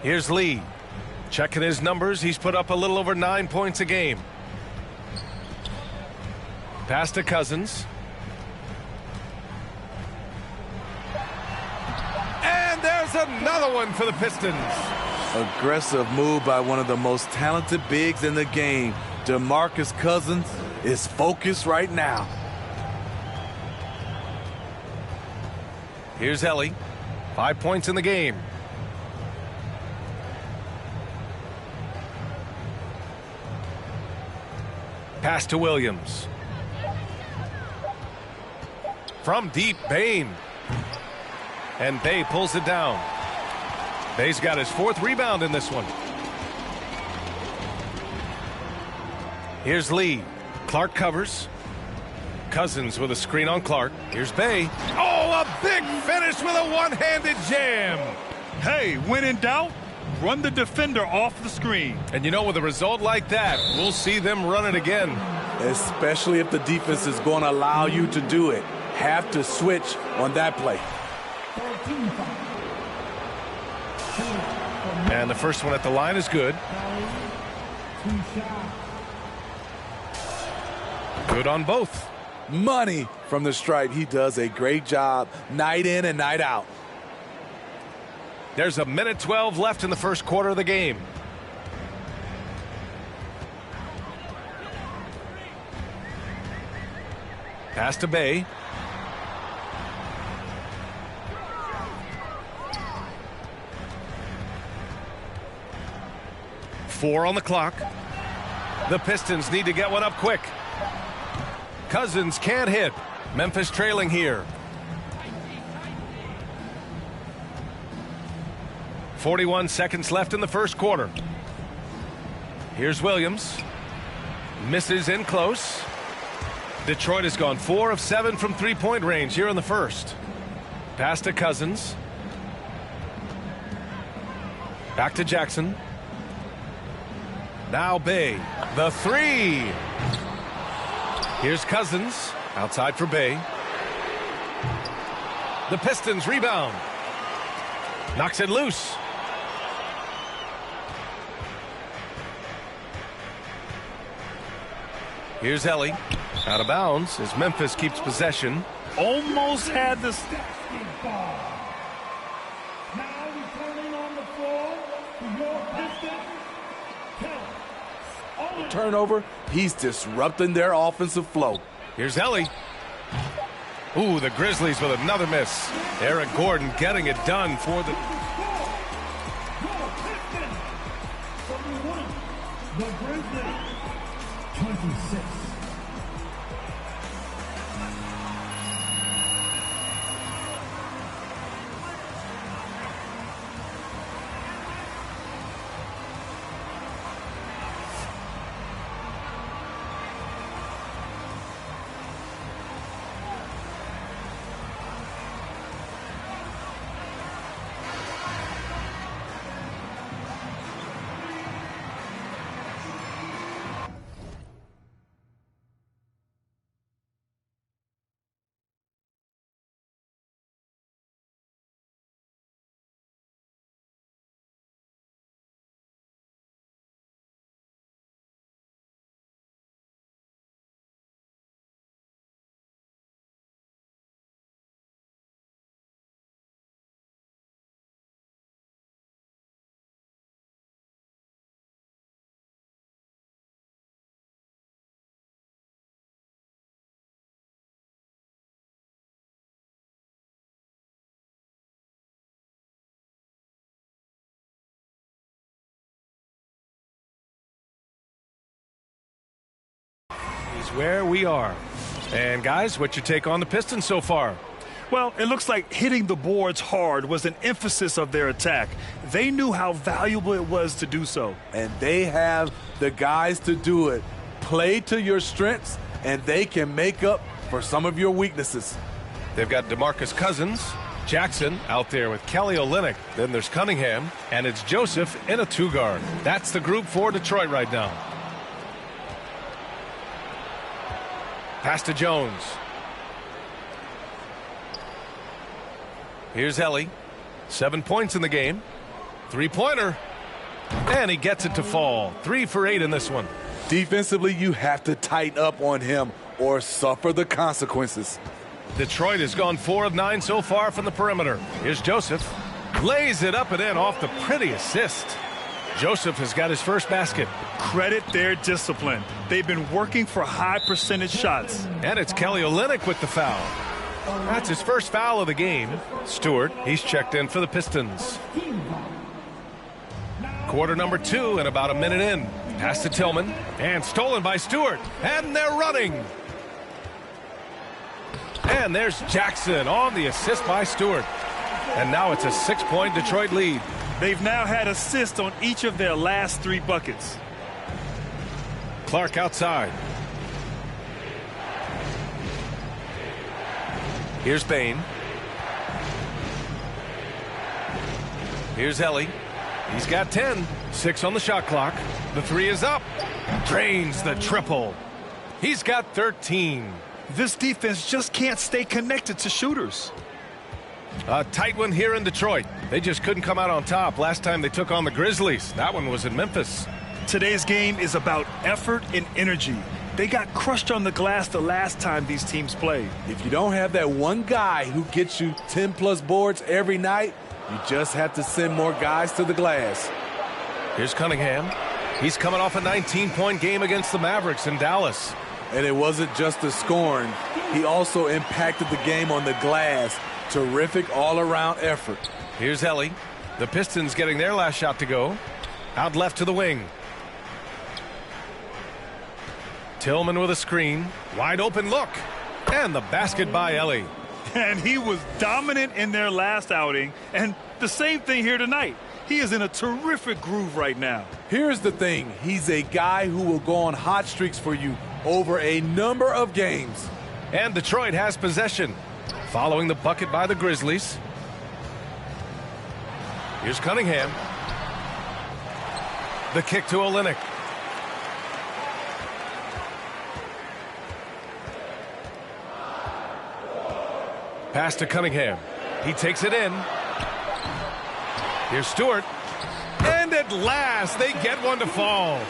Here's Lee. Checking his numbers, he's put up a little over 9 points a game. Pass to Cousins. And there's another one for the Pistons. Aggressive move by one of the most talented bigs in the game. DeMarcus Cousins is focused right now. Here's Ellie. 5 points in the game. Pass to Williams. From deep, Bane. And Bey pulls it down. Bey's got his 4th rebound in this one. Here's Lee. Clark covers. Cousins with a screen on Clark. Here's Bey. Oh, a big finish with a one-handed jam. Hey, when in doubt, run the defender off the screen. And you know, with a result like that, we'll see them run it again. Especially if the defense is going to allow you to do it. Have to switch on that play. And the first one at the line is good. Good on both. Money from the stripe. He does a great job night in and night out. There's a minute 12 left in the first quarter of the game. Pass to Bey. Four on the clock. The Pistons need to get one up quick. Cousins can't hit. Memphis trailing here. 41 seconds left in the first quarter. Here's Williams. Misses in close. Detroit has gone 4 of 7 from three-point range here in the first. Pass to Cousins. Back to Jackson. Now Bey. The three. Here's Cousins. Outside for Bey. The Pistons rebound. Knocks it loose. Here's Ellie. Out of bounds as Memphis keeps possession. Almost had the Now returning on the floor for your Pistons, Turnover, he's disrupting their offensive flow. Here's Ellie. Ooh, the Grizzlies with another miss. Eric Gordon getting it done for the... the Grizzlies, 26. Is where we are. And guys, what's your take on the Pistons so far? Well, it looks like hitting the boards hard was an emphasis of their attack. They knew how valuable it was to do so. And they have the guys to do it. Play to your strengths, and they can make up for some of your weaknesses. They've got DeMarcus Cousins, Jackson out there with Kelly Olynyk. Then there's Cunningham, and it's Joseph in a two-guard. That's the group for Detroit right now. Pass to Jones. Here's Ellie. 7 points in the game. Three-pointer. And he gets it to fall. 3 for 8 in this one. Defensively, you have to tighten up on him or suffer the consequences. Detroit has gone 4 of 9 so far from the perimeter. Here's Joseph. Lays it up and in off the pretty assist. Joseph has got his first basket. Credit their discipline. They've been working for high percentage shots. And it's Kelly Olynyk with the foul. That's his first foul of the game. Stewart, he's checked in for the Pistons. Quarter number 2 and about a minute in. Pass to Tillman and stolen by Stewart. And they're running. And there's Jackson on the assist by Stewart. And now it's a 6-point Detroit lead. They've now had assists on each of their last 3 buckets. Clark outside. Here's Bain. Here's Ellie. He's got 10. 6 on the shot clock. The 3 is up. Drains the triple. He's got 13. This defense just can't stay connected to shooters. A tight one here in Detroit. They just couldn't come out on top last time they took on the Grizzlies. That one was in Memphis. Today's game is about effort and energy. They got crushed on the glass the last time these teams played. If you don't have that one guy who gets you 10-plus boards every night, you just have to send more guys to the glass. Here's Cunningham. He's coming off a 19-point game against the Mavericks in Dallas. And it wasn't just the scoring. He also impacted the game on the glass. Terrific all-around effort. Here's Ellie. The Pistons getting their last shot to go. Out left to the wing. Tillman with a screen. Wide open look. And the basket by Ellie. And he was dominant in their last outing. And the same thing here tonight. He is in a terrific groove right now. Here's the thing. He's a guy who will go on hot streaks for you over a number of games. And Detroit has possession. Following the bucket by the Grizzlies. Here's Cunningham. The kick to Olynyk. Pass to Cunningham. He takes it in. Here's Stewart. And at last, they get one to fall.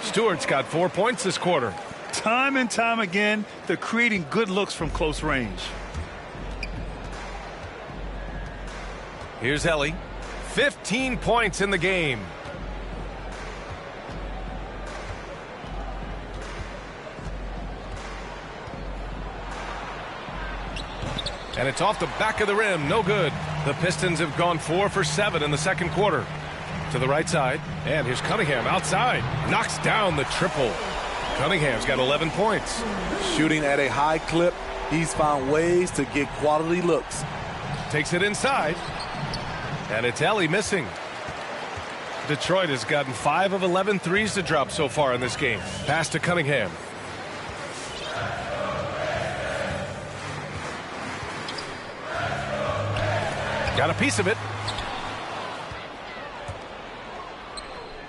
Stewart's got 4 points this quarter. Time and time again, they're creating good looks from close range. Here's Ellie. 15 points in the game. And it's off the back of the rim. No good. The Pistons have gone 4 for 7 in the second quarter. To the right side. And here's Cunningham outside. Knocks down the triple. Cunningham's got 11 points. Shooting at a high clip, he's found ways to get quality looks. Takes it inside. And it's Ellie missing. Detroit has gotten 5 of 11 threes to drop so far in this game. Pass to Cunningham. Got a piece of it.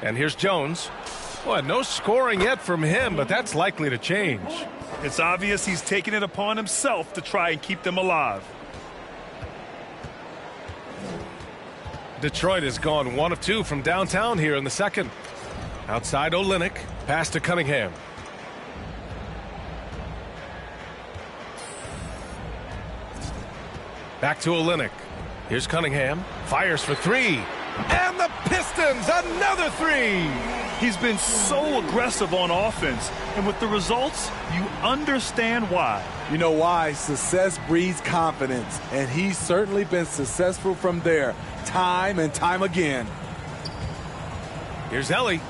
And here's Jones. Boy, no scoring yet from him, but that's likely to change. It's obvious he's taking it upon himself to try and keep them alive. Detroit has gone 1 of 2 from downtown here in the second. Outside Olynyk. Pass to Cunningham. Back to Olynyk. Here's Cunningham. Fires for 3. And the Pistons, another 3. He's been so aggressive on offense. And with the results, you understand why. You know why? Success breeds confidence. And he's certainly been successful from there, time and time again. Here's Ellie.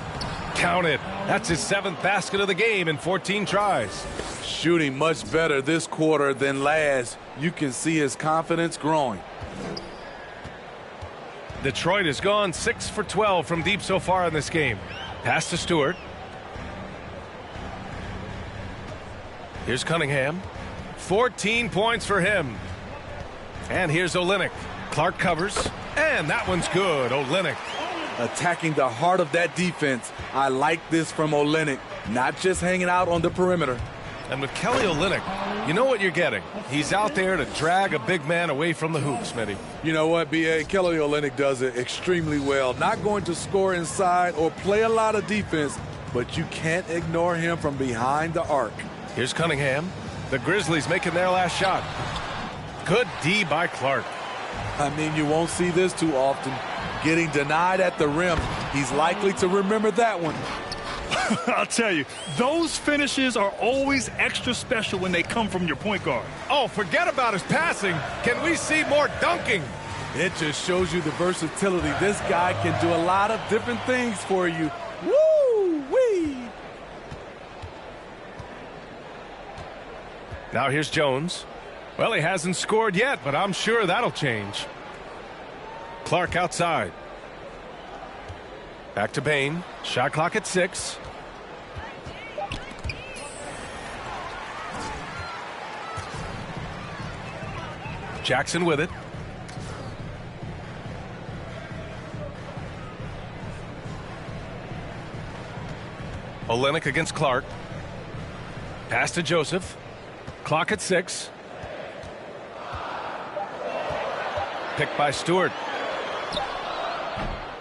Count it. That's his 7th basket of the game in 14 tries. Shooting much better this quarter than last. You can see his confidence growing. Detroit has gone 6 for 12 from deep so far in this game. Pass to Stewart. Here's Cunningham. 14 points for him. And here's Olynyk. Clark covers. And that one's good. Olynyk. Attacking the heart of that defense. I like this from Olynyk. Not just hanging out on the perimeter. And with Kelly Olynyk, you know what you're getting. He's out there to drag a big man away from the hoop, Smitty. You know what, B.A.? Kelly Olynyk does it extremely well. Not going to score inside or play a lot of defense, but you can't ignore him from behind the arc. Here's Cunningham. The Grizzlies making their last shot. Good D by Clark. I mean, you won't see this too often. Getting denied at the rim. He's likely to remember that one. I'll tell you, those finishes are always extra special when they come from your point guard. Oh, forget about his passing. Can we see more dunking? It just shows you the versatility. This guy can do a lot of different things for you. Woo-wee! Now here's Jones. Well, he hasn't scored yet, but I'm sure that'll change. Clark outside. Back to Bane. Shot clock at 6. Jackson with it. Olynyk against Clark. Pass to Joseph. Clock at 6. Picked by Stewart.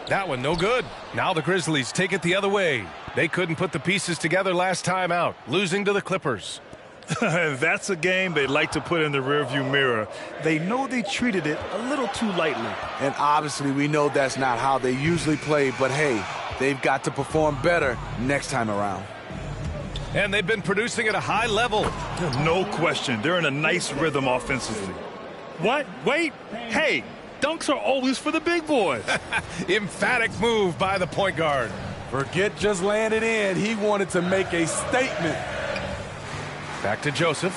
That one no good. Now the Grizzlies take it the other way. They couldn't put the pieces together last time out, losing to the Clippers. That's a game they like to put in the rearview mirror. They know they treated it a little too lightly. And obviously we know that's not how they usually play, but hey, they've got to perform better next time around. And they've been producing at a high level. No question. They're in a nice rhythm offensively. What? Wait. Hey, dunks are always for the big boys. Emphatic move by the point guard. Forget just laying it in. He wanted to make a statement. Back to Joseph.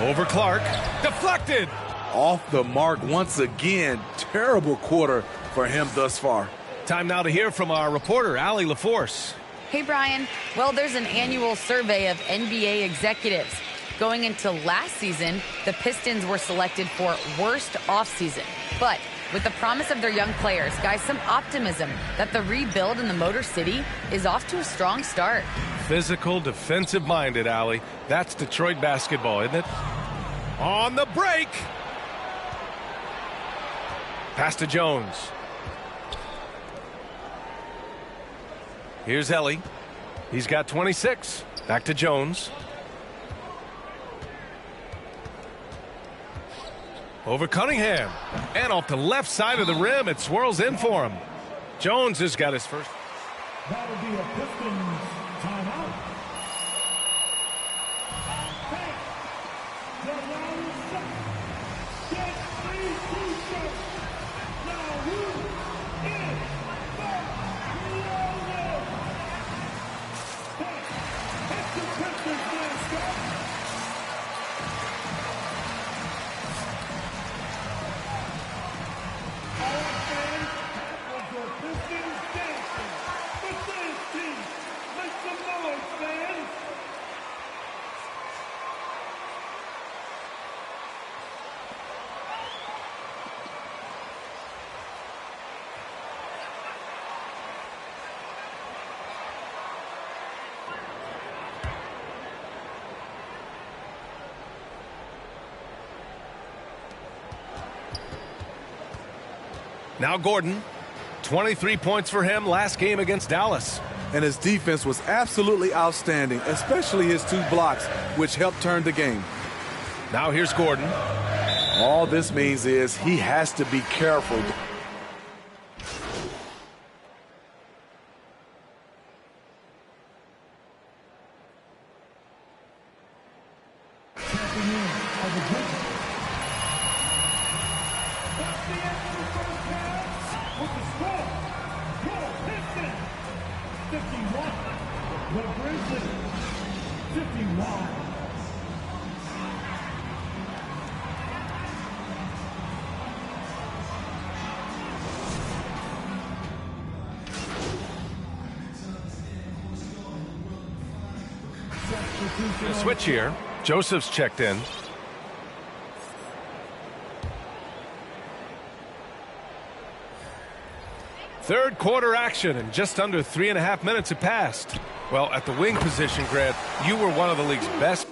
Over Clark. Deflected. Off the mark once again. Terrible quarter for him thus far. Time now to hear from our reporter, Allie LaForce. Hey, Brian. Well, there's an annual survey of NBA executives. Going into last season, the Pistons were selected for worst offseason. But with the promise of their young players, guys, some optimism that the rebuild in the Motor City is off to a strong start. Physical, defensive-minded, Allie. That's Detroit basketball, isn't it? On the break. Pass to Jones. Here's Ellie. He's got 26. Back to Jones. Over Cunningham. And off the left side of the rim, it swirls in for him. Jones has got his first. That'll be a Pistons timeout. Get 3 t-shirts. Now who is the logo? It's the Pistons mascot. Now Gordon, 23 points for him last game against Dallas. And his defense was absolutely outstanding, especially his 2 blocks, which helped turn the game. Now here's Gordon. All this means is he has to be careful. Switch here. Joseph's checked in. Third quarter action, and just under 3.5 minutes have passed. Well, at the wing position, Grant, you were one of the league's best.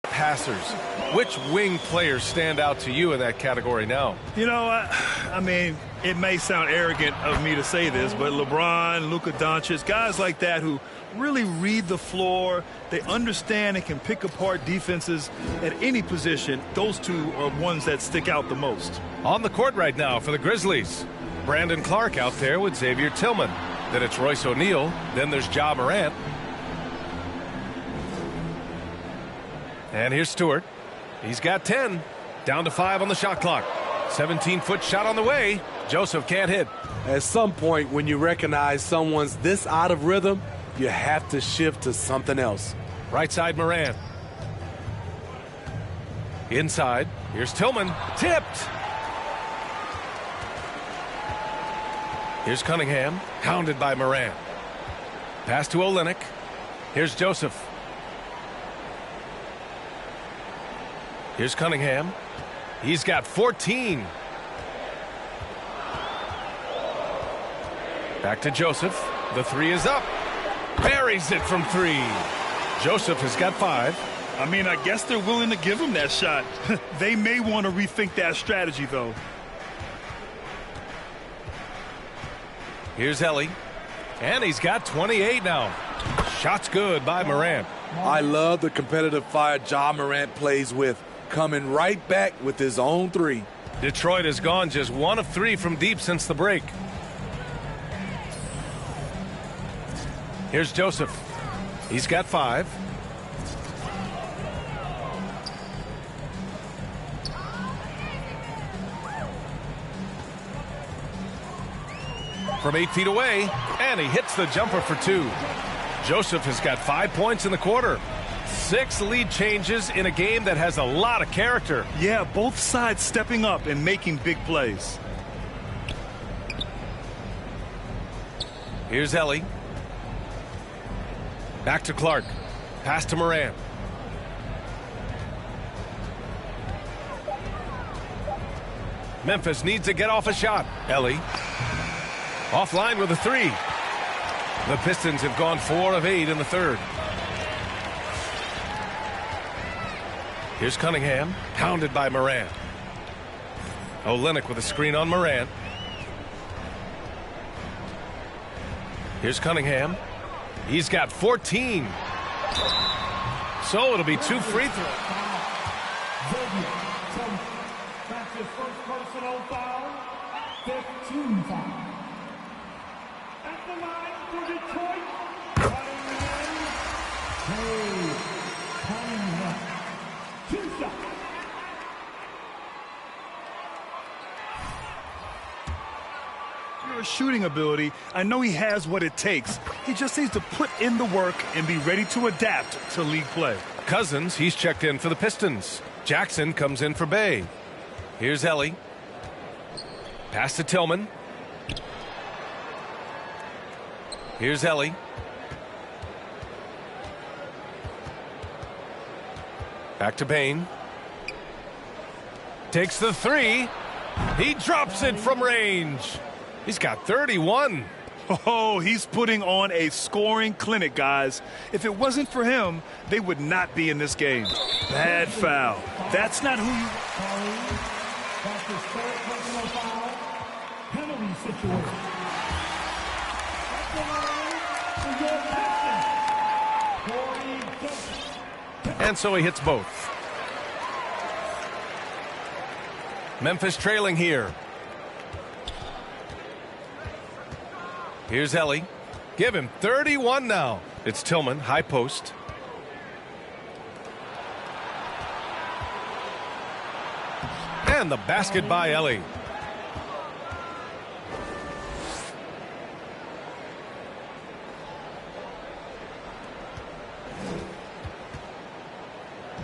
Passers. Which wing players stand out to you in that category now? You know, I mean, it may sound arrogant of me to say this, but LeBron, Luka Doncic, guys like that who really read the floor, they understand and can pick apart defenses at any position. Those two are ones that stick out the most. On the court right now for the Grizzlies, Brandon Clark out there with Xavier Tillman. Then it's Royce O'Neal. Then there's Ja Morant. And here's Stewart. He's got 10. Down to 5 on the shot clock. 17-foot shot on the way. Joseph can't hit. At some point, when you recognize someone's this out of rhythm, you have to shift to something else. Right side, Morant. Inside. Here's Tillman. Tipped. Here's Cunningham. Hounded by Morant. Pass to Olynyk. Here's Joseph. Here's Cunningham. He's got 14. Back to Joseph. The three is up. Buries it from 3. Joseph has got 5. I mean, I guess they're willing to give him that shot. They may want to rethink that strategy, though. Here's Ellie. And he's got 28 now. Shot's good by Morant. I love the competitive fire Ja Morant plays with, coming right back with his own 3. Detroit has gone just 1 of 3 from deep since the break. Here's Joseph. He's got 5. From 8 feet away, and he hits the jumper for 2. Joseph has got 5 points in the quarter. 6 lead changes in a game that has a lot of character. Yeah, both sides stepping up and making big plays. Here's Ellie. Back to Clark. Pass to Morant. Memphis needs to get off a shot. Ellie. Offline with a 3. The Pistons have gone 4 of 8 in the third. Here's Cunningham, hounded by Morant. Olynyk with a screen on Morant. Here's Cunningham. He's got 14. So it'll be 2 free throws. That's his first personal foul. 15 foul. At the line for Detroit, Cunningham. 2 shots. Your shooting ability, I know he has what it takes. He just needs to put in the work and be ready to adapt to league play. Cousins, he's checked in for the Pistons. Jackson comes in for Bay. Here's Ellie. Pass to Tillman. Here's Ellie. Back to Bane. Takes the 3. He drops it from range. He's got 31. Oh, he's putting on a scoring clinic, guys. If it wasn't for him, they would not be in this game. Bad foul. That's not who you... That's his third personal foul. Penalty situation. At the line for your Pistons. And so he hits both. Memphis trailing here. Here's Ellie. Give him 31 now. It's Tillman, high post. And the basket by Ellie.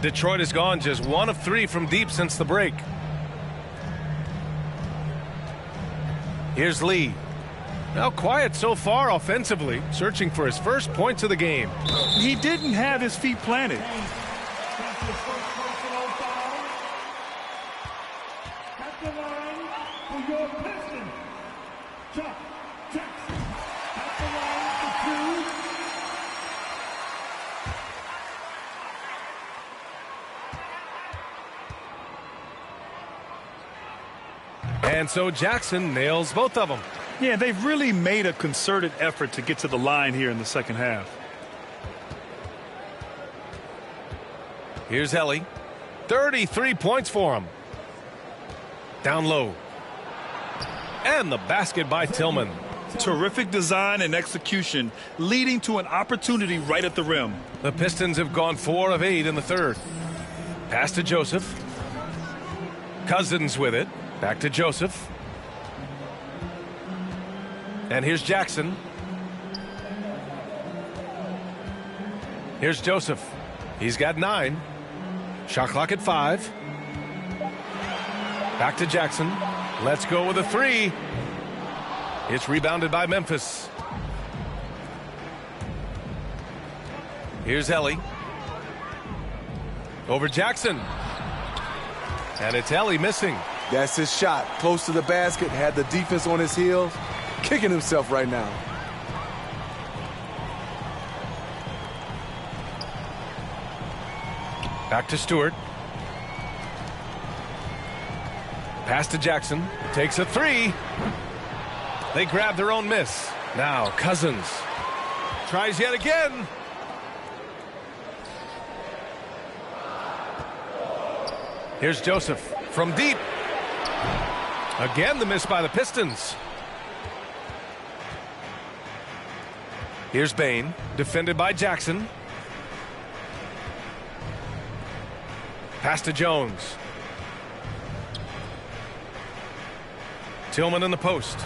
Detroit has gone just 1 of 3 from deep since the break. Here's Lee. Now quiet so far offensively, searching for his first points of the game. He didn't have his feet planted. At the line for your Pistons, Chuck Jackson. At the line for 2. And so Jackson nails both of them. Yeah, they've really made a concerted effort to get to the line here in the second half. Here's Ellie. 33 points for him. Down low. And the basket by Tillman. Terrific design and execution, leading to an opportunity right at the rim. The Pistons have gone 4 of 8 in the third. Pass to Joseph. Cousins with it. Back to Joseph. And here's Jackson. Here's Joseph. He's got 9. Shot clock at 5. Back to Jackson. Let's go with a 3. It's rebounded by Memphis. Here's Ellie. Over Jackson. And it's Ellie missing. That's his shot. Close to the basket. Had the defense on his heels. Kicking himself right now. Back to Stewart. Pass to Jackson. Takes a 3. They grab their own miss. Now Cousins. Tries yet again. Here's Joseph from deep. Again the miss by the Pistons. Here's Bain, defended by Jackson. Pass to Jones. Tillman in the post.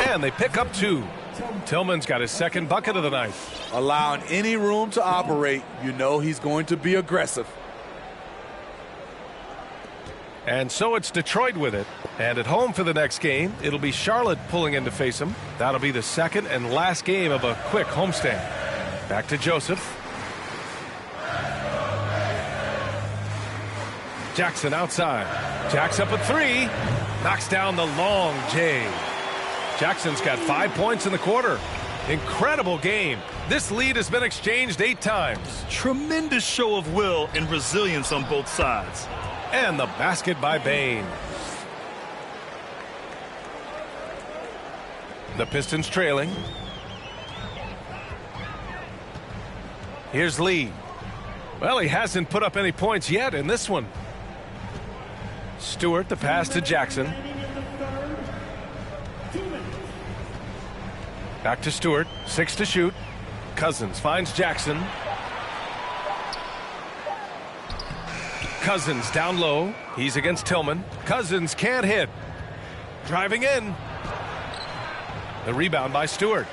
And they pick up 2. Tillman's got his second bucket of the night. Allowing any room to operate, you know he's going to be aggressive. And so it's Detroit with it. And at home for the next game, it'll be Charlotte pulling in to face them. That'll be the second and last game of a quick homestand. Back to Joseph. Jackson outside. Jacks up a 3. Knocks down the long J. Jackson's got 5 points in the quarter. Incredible game. This lead has been exchanged 8 times. Tremendous show of will and resilience on both sides. And the basket by Bain. The Pistons trailing. Here's Lee. Well, he hasn't put up any points yet in this one. Stewart, the pass to Jackson. Back to Stewart. 6 to shoot. Cousins finds Jackson. Cousins down low. He's against Tillman. Cousins can't hit. Driving in. The rebound by Stewart.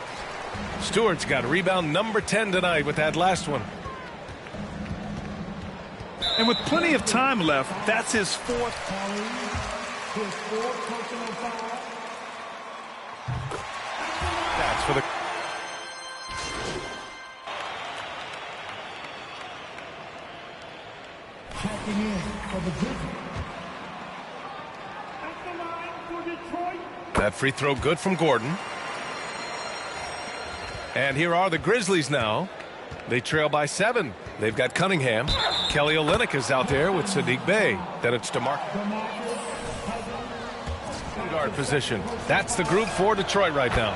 Stewart's got rebound number 10 tonight with that last one. And with plenty of time left, that's his 4th. That's for the... Checking in for the Grizzlies. At the line for Detroit. That free throw good from Gordon. And here are the Grizzlies now. They trail by 7. They've got Cunningham. Kelly Olynyk is out there with Sadiq Bey. Then it's DeMarcus. Guard position. That's the group for Detroit right now.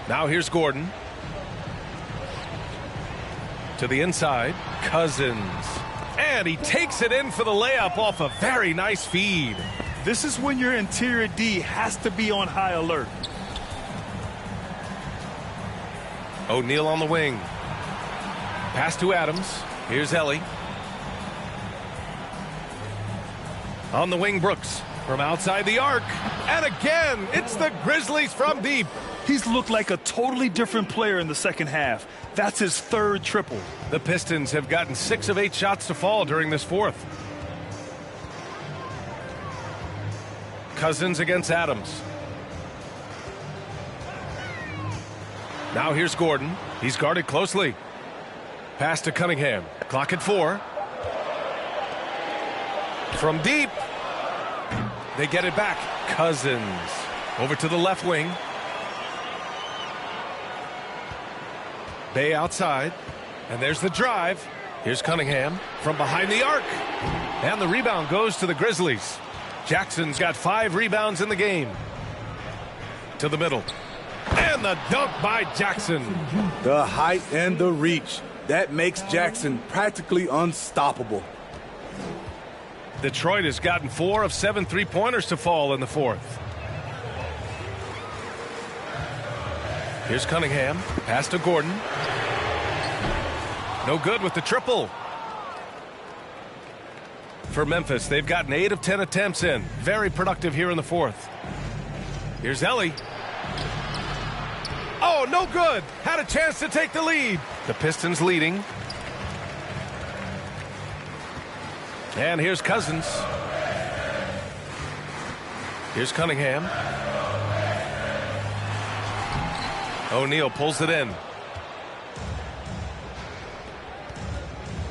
Now here's Gordon. To the inside. Cousins. And he takes it in for the layup off a very nice feed. This is when your interior D has to be on high alert. O'Neal on the wing. Pass to Adams. Here's Ellie. On the wing, Brooks. From outside the arc. And again, it's the Grizzlies from deep. He's looked like a totally different player in the second half. That's his third triple. The Pistons have gotten 6 of 8 shots to fall during this fourth. Cousins against Adams. Now here's Gordon. He's guarded closely. Pass to Cunningham. Clock at 4. From deep. They get it back. Cousins. Over to the left wing. Bay outside. And there's the drive. Here's Cunningham from behind the arc. And the rebound goes to the Grizzlies. Jackson's got 5 rebounds in the game. To the middle. And the dunk by Jackson. The height and the reach. That makes Jackson practically unstoppable. Detroit has gotten 4 of 7 3-pointers to fall in the fourth. Here's Cunningham. Pass to Gordon. No good with the triple. For Memphis, they've gotten 8 of 10 attempts in. Very productive here in the fourth. Here's Ellie. Oh, no good. Had a chance to take the lead. The Pistons leading. And here's Cousins. Here's Cunningham. O'Neal pulls it in.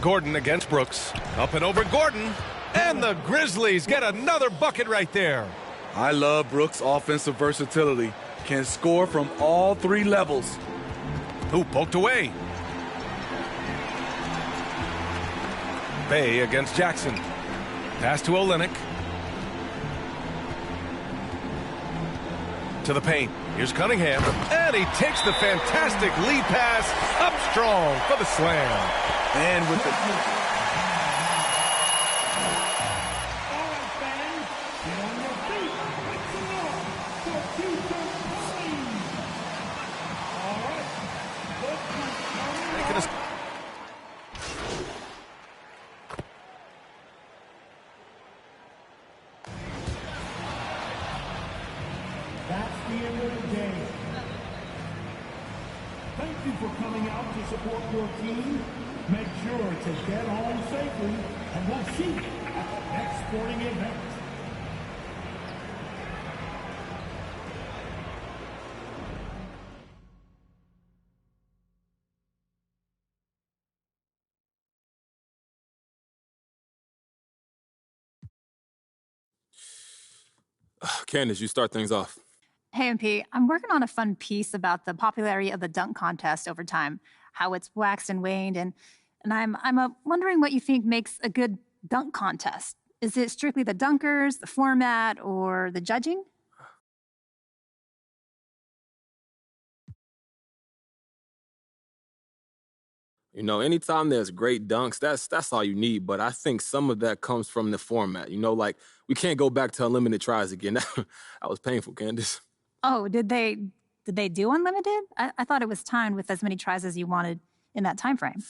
Gordon against Brooks. Up and over Gordon. And the Grizzlies get another bucket right there. I love Brooks' offensive versatility. Can score from all 3 levels. Who poked away? Bay against Jackson. Pass to Olynyk. To the paint. Here's Cunningham. And he takes the fantastic lead pass up strong for the slam. And with the... That's the end of the game. Thank you for coming out to support your team. Make sure to get home safely, and we'll see you at the next sporting event. Candace, you start things off. Hey, MP, I'm working on a fun piece about the popularity of the dunk contest over time, how it's waxed and waned, and I'm wondering what you think makes a good dunk contest. Is it strictly the dunkers, the format, or the judging? You know, anytime there's great dunks, that's all you need. But I think some of that comes from the format. You know, like we can't go back to unlimited tries again. That was painful, Candace. Oh, did they do unlimited? I thought it was timed with as many tries as you wanted in that time frame.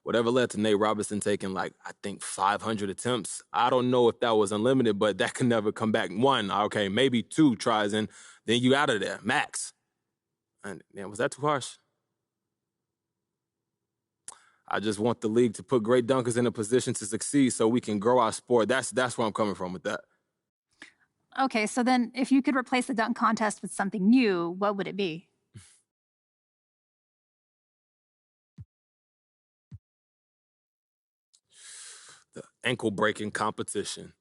Whatever led to Nate Robinson taking, like, I think 500 attempts. I don't know if that was unlimited, but that can never come back. 1, okay, maybe 2 tries, and then you out of there, max. And man, was that too harsh? I just want the league to put great dunkers in a position to succeed so we can grow our sport. That's where I'm coming from with that. Okay, so then if you could replace the dunk contest with something new, what would it be? The ankle-breaking competition.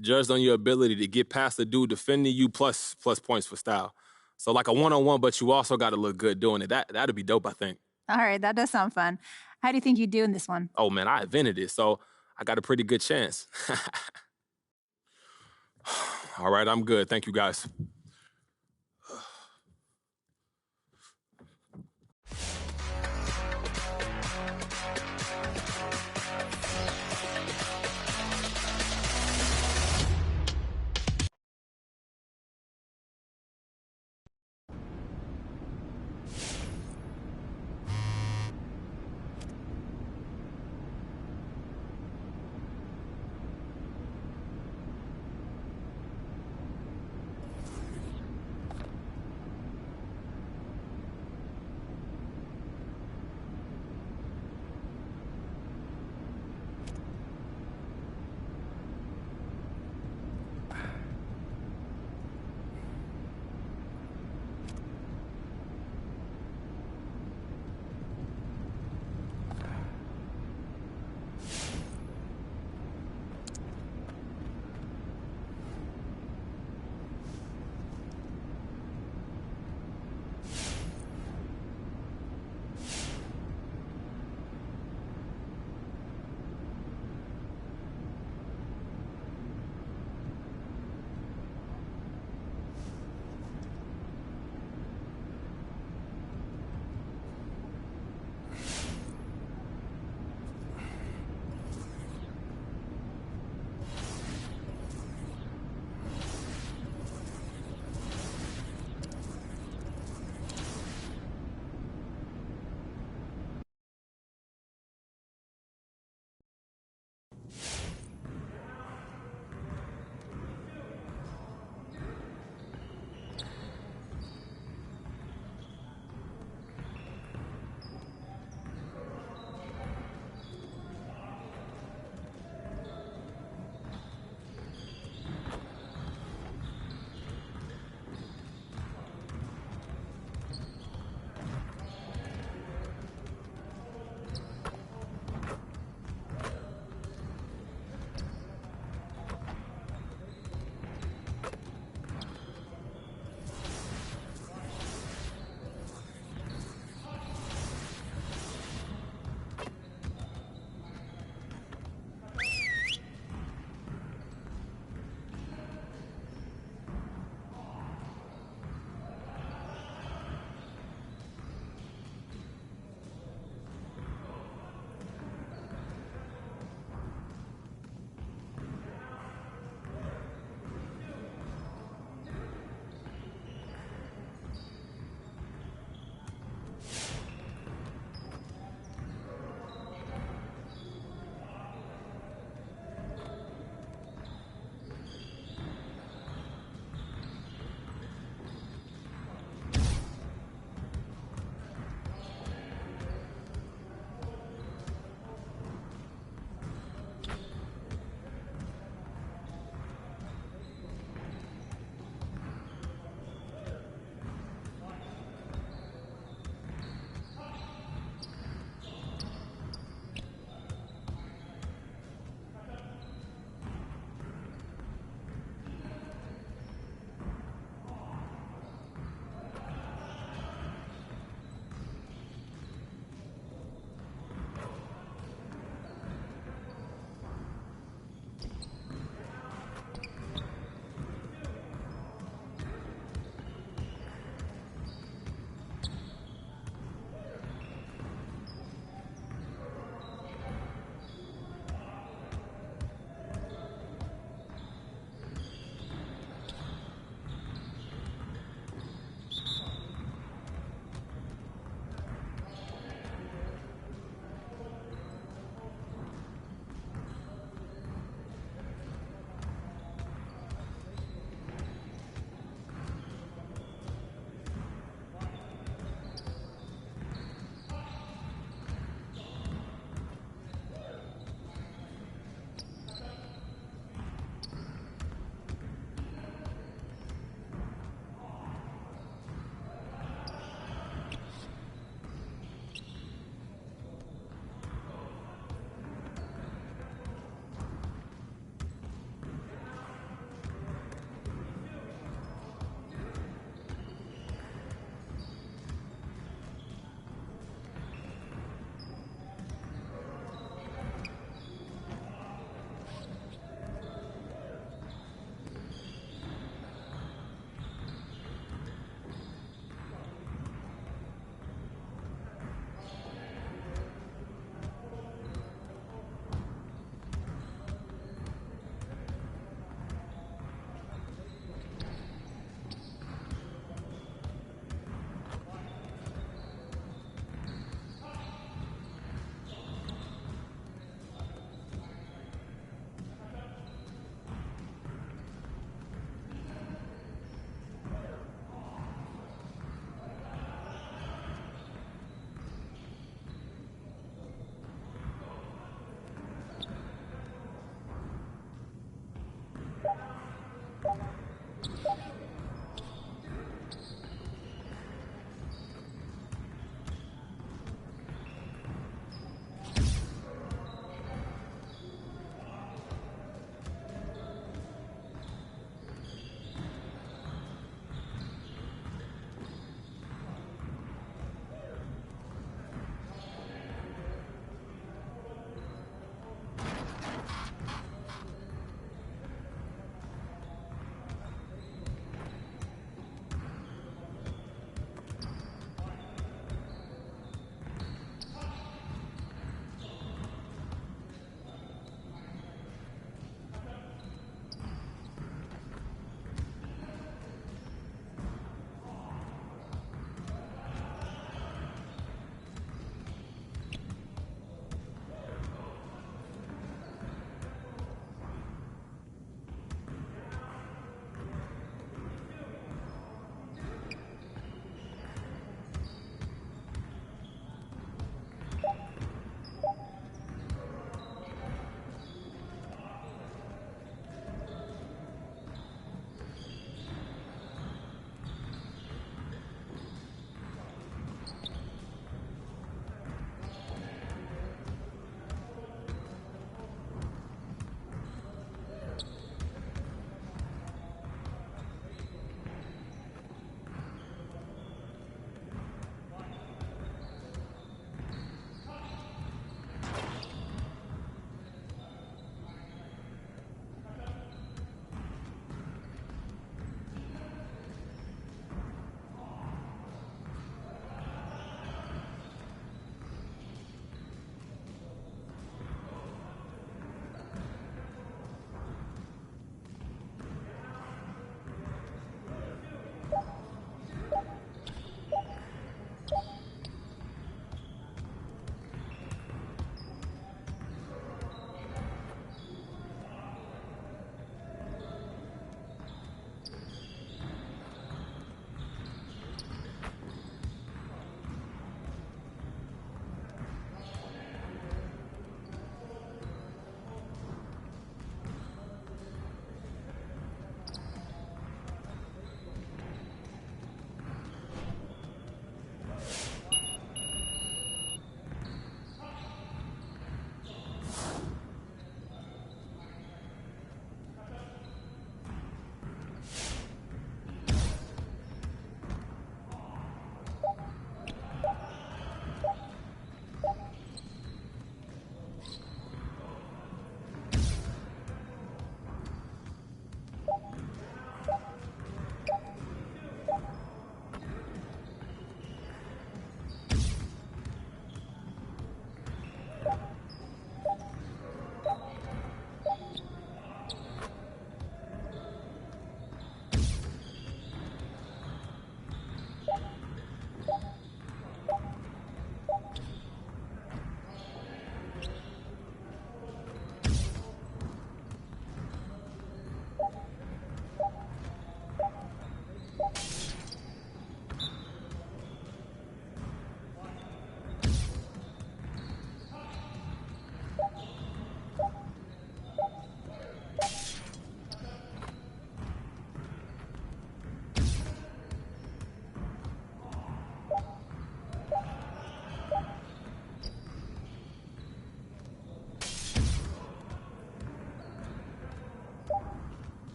Judged on your ability to get past the dude defending you plus points for style. So like a one-on-one, but you also got to look good doing it. That'd be dope, I think. All right, that does sound fun. How do you think you'd do in this one? Oh, man, I invented it, so I got a pretty good chance. All right, I'm good. Thank you, guys.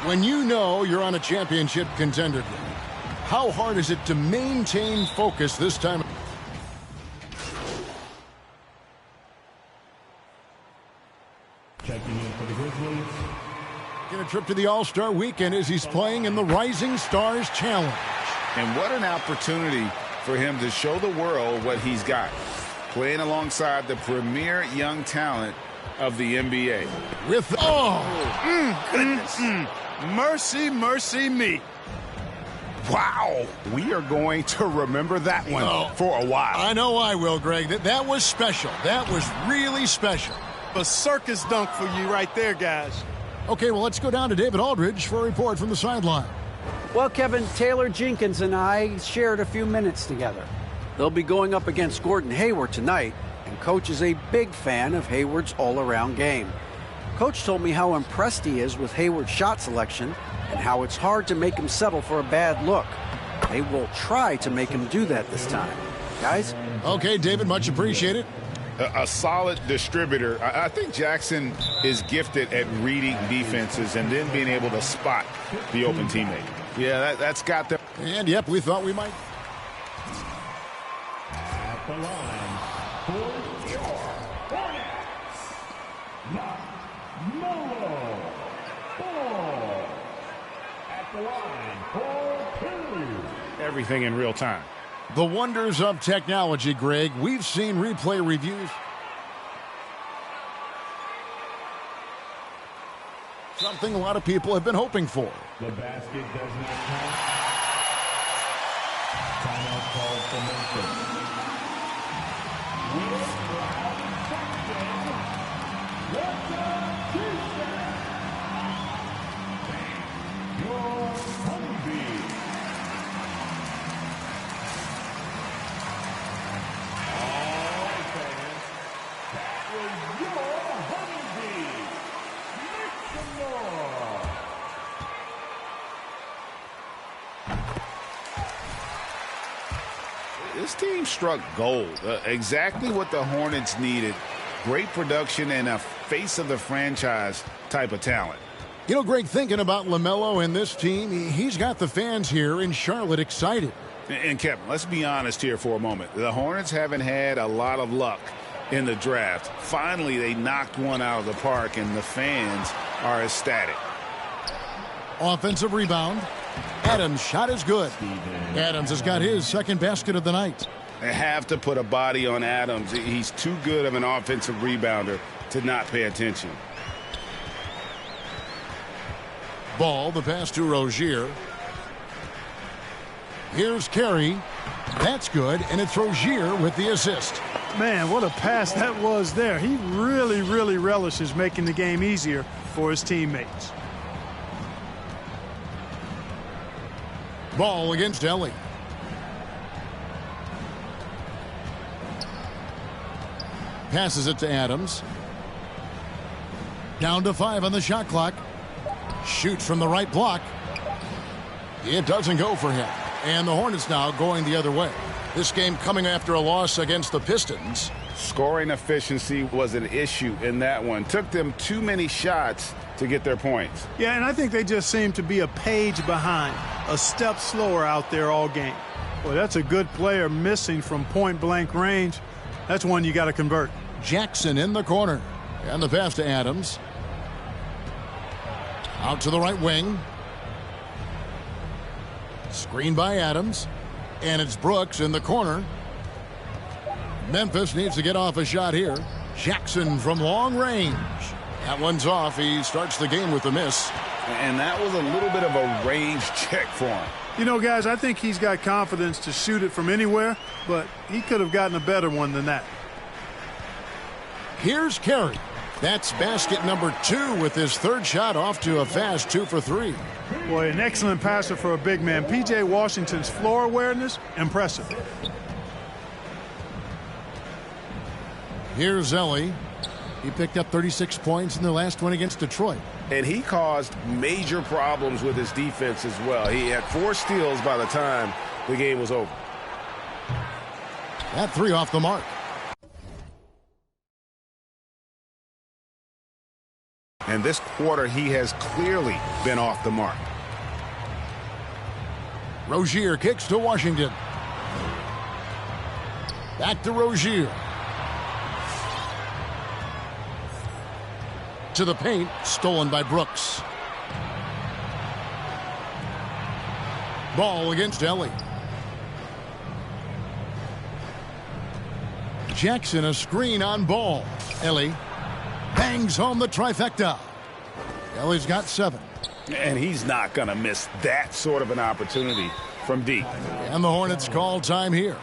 When you know you're on a championship contender team, how hard is it to maintain focus this time? Checking in for the Grizzlies. Get a trip to the All-Star Weekend as he's playing in the Rising Stars Challenge. And what an opportunity for him to show the world what he's got. Playing alongside the premier young talent of the NBA. With Goodness. Mercy, mercy me. Wow. We are going to remember that one for a while. I know I will, Greg. That was special. That was really special. A circus dunk for you right there, guys. Okay, well, let's go down to David Aldridge for a report from the sideline. Well, Kevin, Taylor Jenkins and I shared a few minutes together. They'll be going up against Gordon Hayward tonight, and Coach is a big fan of Hayward's all-around game. Coach told me how impressed he is with Hayward's shot selection and how it's hard to make him settle for a bad look. They will try to make him do that this time. Guys? Okay, David, much appreciated. A solid distributor. I think Jackson is gifted at reading defenses and then being able to spot the open teammate. Yeah, that's got them. And, yep, we thought we might. At the line for your Hornets, Melo Ball. At the line for 2. Everything in real time. The wonders of technology, Greg. We've seen replay reviews. Something a lot of people have been hoping for. The basket does not count. Timeout called for Memphis. This team struck gold. Exactly what the Hornets needed. Great production and a face of the franchise type of talent. You know, Greg, thinking about LaMelo and this team, he's got the fans here in Charlotte excited. And Kevin, let's be honest here for a moment. The Hornets haven't had a lot of luck in the draft. Finally, they knocked one out of the park, and the fans are ecstatic. Offensive rebound. Adams' shot is good. Adams has got his second basket of the night. They have to put a body on Adams. He's too good of an offensive rebounder to not pay attention. Ball, the pass to Rozier. Here's Carey. That's good, and it's Rozier with the assist. Man, what a pass that was there. He really, really relishes making the game easier for his teammates. Ball against Ellie. Passes it to Adams. Down to 5 on the shot clock. Shoots from the right block. It doesn't go for him. And the Hornets now going the other way. This game coming after a loss against the Pistons. Scoring efficiency was an issue in that one. Took them too many shots to get their points. Yeah, and I think they just seem to be a page behind, a step slower out there all game. Boy, that's a good player missing from point-blank range. That's one you got to convert. Jackson in the corner. And the pass to Adams. Out to the right wing. Screen by Adams. And it's Brooks in the corner. Memphis needs to get off a shot here. Jackson from long range. That one's off. He starts the game with a miss. And that was a little bit of a range check for him. You know, guys, I think he's got confidence to shoot it from anywhere, but he could have gotten a better one than that. Here's Carey. That's basket number 2 with his third shot off to a fast 2 for 3. Boy, an excellent passer for a big man. P.J. Washington's floor awareness, impressive. Here's Ellie. He picked up 36 points in the last one against Detroit. And he caused major problems with his defense as well. He had 4 steals by the time the game was over. That 3 off the mark. And this quarter, he has clearly been off the mark. Rozier kicks to Washington. Back to Rozier. To the paint, stolen by Brooks. Ball against Ellie. Jackson a screen on Ball. Ellie bangs home the trifecta. Ellie's got 7. And he's not going to miss that sort of an opportunity from deep. And the Hornets call time here.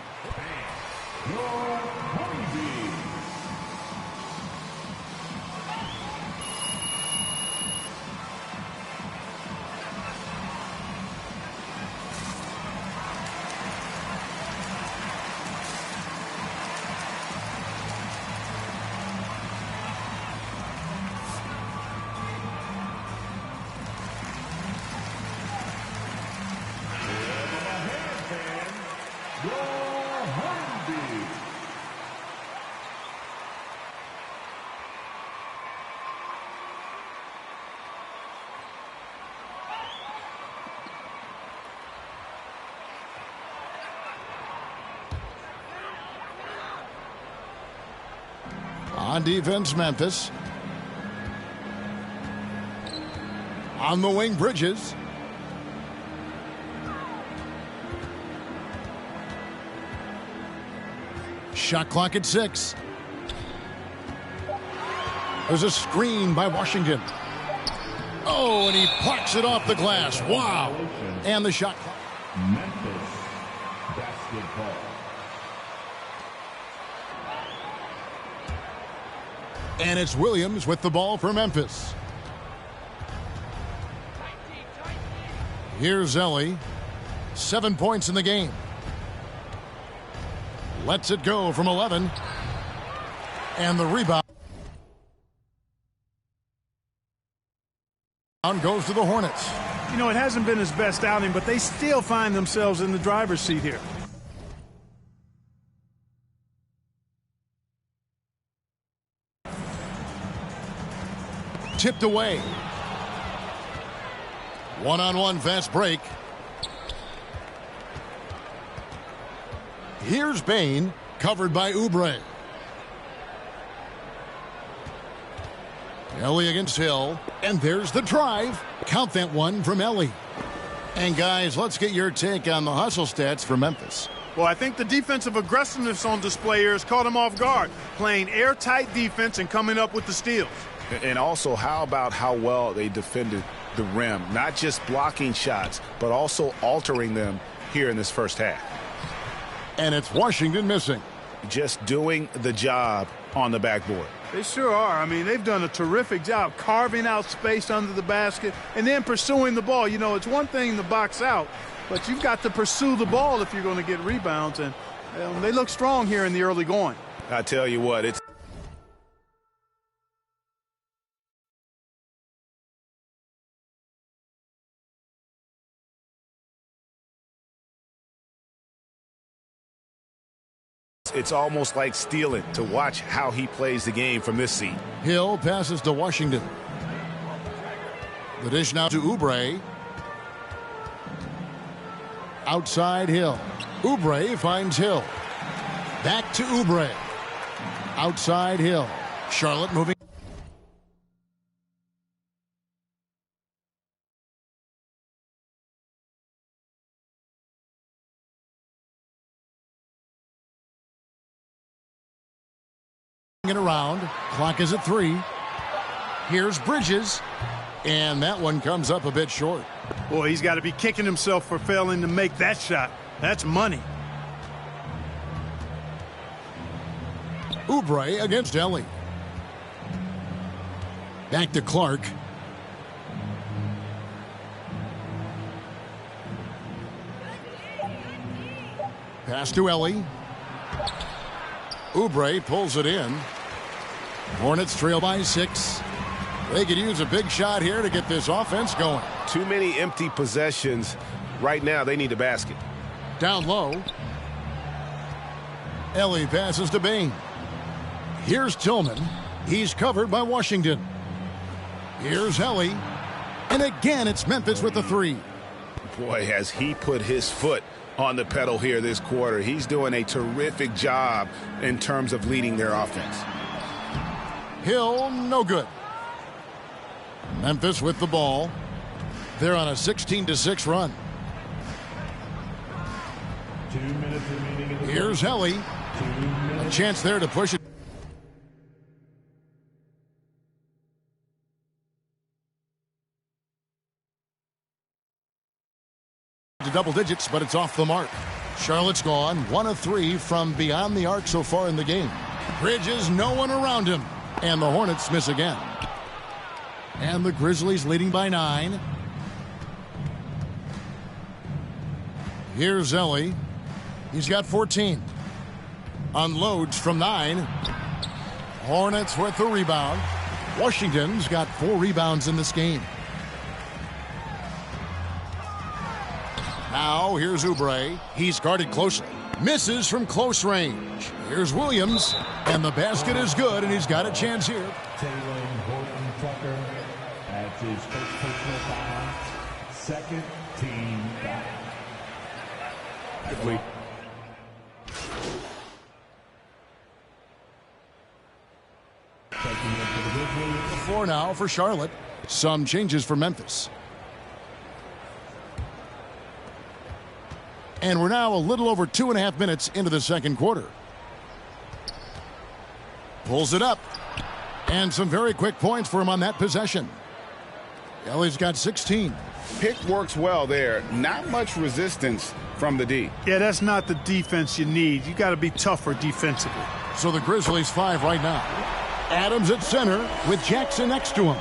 On defense, Memphis. On the wing, Bridges. Shot clock at 6. There's a screen by Washington. Oh, and he plucks it off the glass. Wow. And the shot clock. Memphis basketball. And it's Williams with the ball for Memphis. Here's Ellie. 7 points in the game. Lets it go from 11. And the rebound goes to the Hornets. You know, it hasn't been his best outing, but they still find themselves in the driver's seat here. Tipped away. One-on-one fast break. Here's Bane, covered by Oubre. Ellie against Hill, and there's the drive. Count that one from Ellie. And guys, let's get your take on the hustle stats for Memphis. Well, I think the defensive aggressiveness on display here has caught him off guard, playing airtight defense and coming up with the steals. And also, how about how well they defended the rim? Not just blocking shots, but also altering them here in this first half. And it's Washington missing. Just doing the job on the backboard. They sure are. I mean, they've done a terrific job carving out space under the basket and then pursuing the ball. You know, it's one thing to box out, but you've got to pursue the ball if you're going to get rebounds. And they look strong here in the early going. I tell you what, it's almost like stealing to watch how he plays the game from this seat. Hill passes to Washington. The dish now to Oubre. Outside Hill. Oubre finds Hill. Back to Oubre. Outside Hill. Charlotte moving. Around. Clock is at 3. Here's Bridges. And that one comes up a bit short. Boy, he's got to be kicking himself for failing to make that shot. That's money. Oubre against Ellie. Back to Clark. Pass to Ellie. Oubre pulls it in. Hornets trail by 6. They could use a big shot here to get this offense going. Too many empty possessions. Right now, they need a basket. Down low. Ellie passes to Bane. Here's Tillman. He's covered by Washington. Here's Helly. And again, it's Memphis with the three. Boy, has he put his foot on the pedal here this quarter. He's doing a terrific job in terms of leading their offense. Hill, no good. Memphis with the ball. They're on a 16-6 run. 2 minutes remaining. Here's Helly. A chance there to push it. To double digits, but it's off the mark. Charlotte's gone 1 of 3 from beyond the arc so far in the game. Bridges, no one around him. And the Hornets miss again. And the Grizzlies leading by 9. Here's Ellie. He's got 14. Unloads from 9. Hornets with the rebound. Washington's got 4 rebounds in this game. Now here's Oubre. He's guarded closely. Misses from close range. Here's Williams. And the basket is good, and he's got a chance here. Taylor Horton-Tucker at his first personal foul. Second team foul. The floor now for Charlotte. Some changes for Memphis. And we're now a little over 2.5 minutes into the second quarter. Pulls it up. And some very quick points for him on that possession. Ellie's got 16. Pick works well there. Not much resistance from the D. Yeah, that's not the defense you need. You got to be tougher defensively. So the Grizzlies 5 right now. Adams at center with Jackson next to him.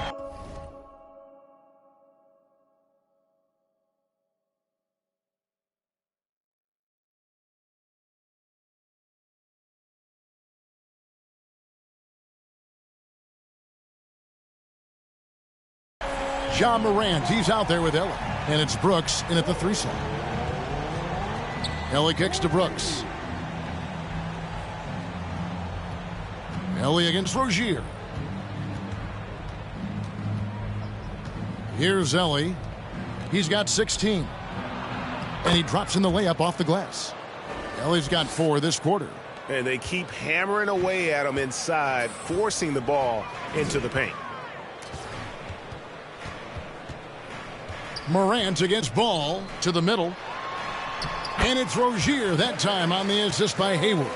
John Morant, he's out there with Ellie. And it's Brooks in at the 3 slot. Ellie kicks to Brooks. Ellie against Rozier. Here's Ellie. He's got 16. And he drops in the layup off the glass. Ellie's got 4 this quarter. And they keep hammering away at him inside, forcing the ball into the paint. Morant against Ball to the middle. And it's Rozier that time on the assist by Hayward.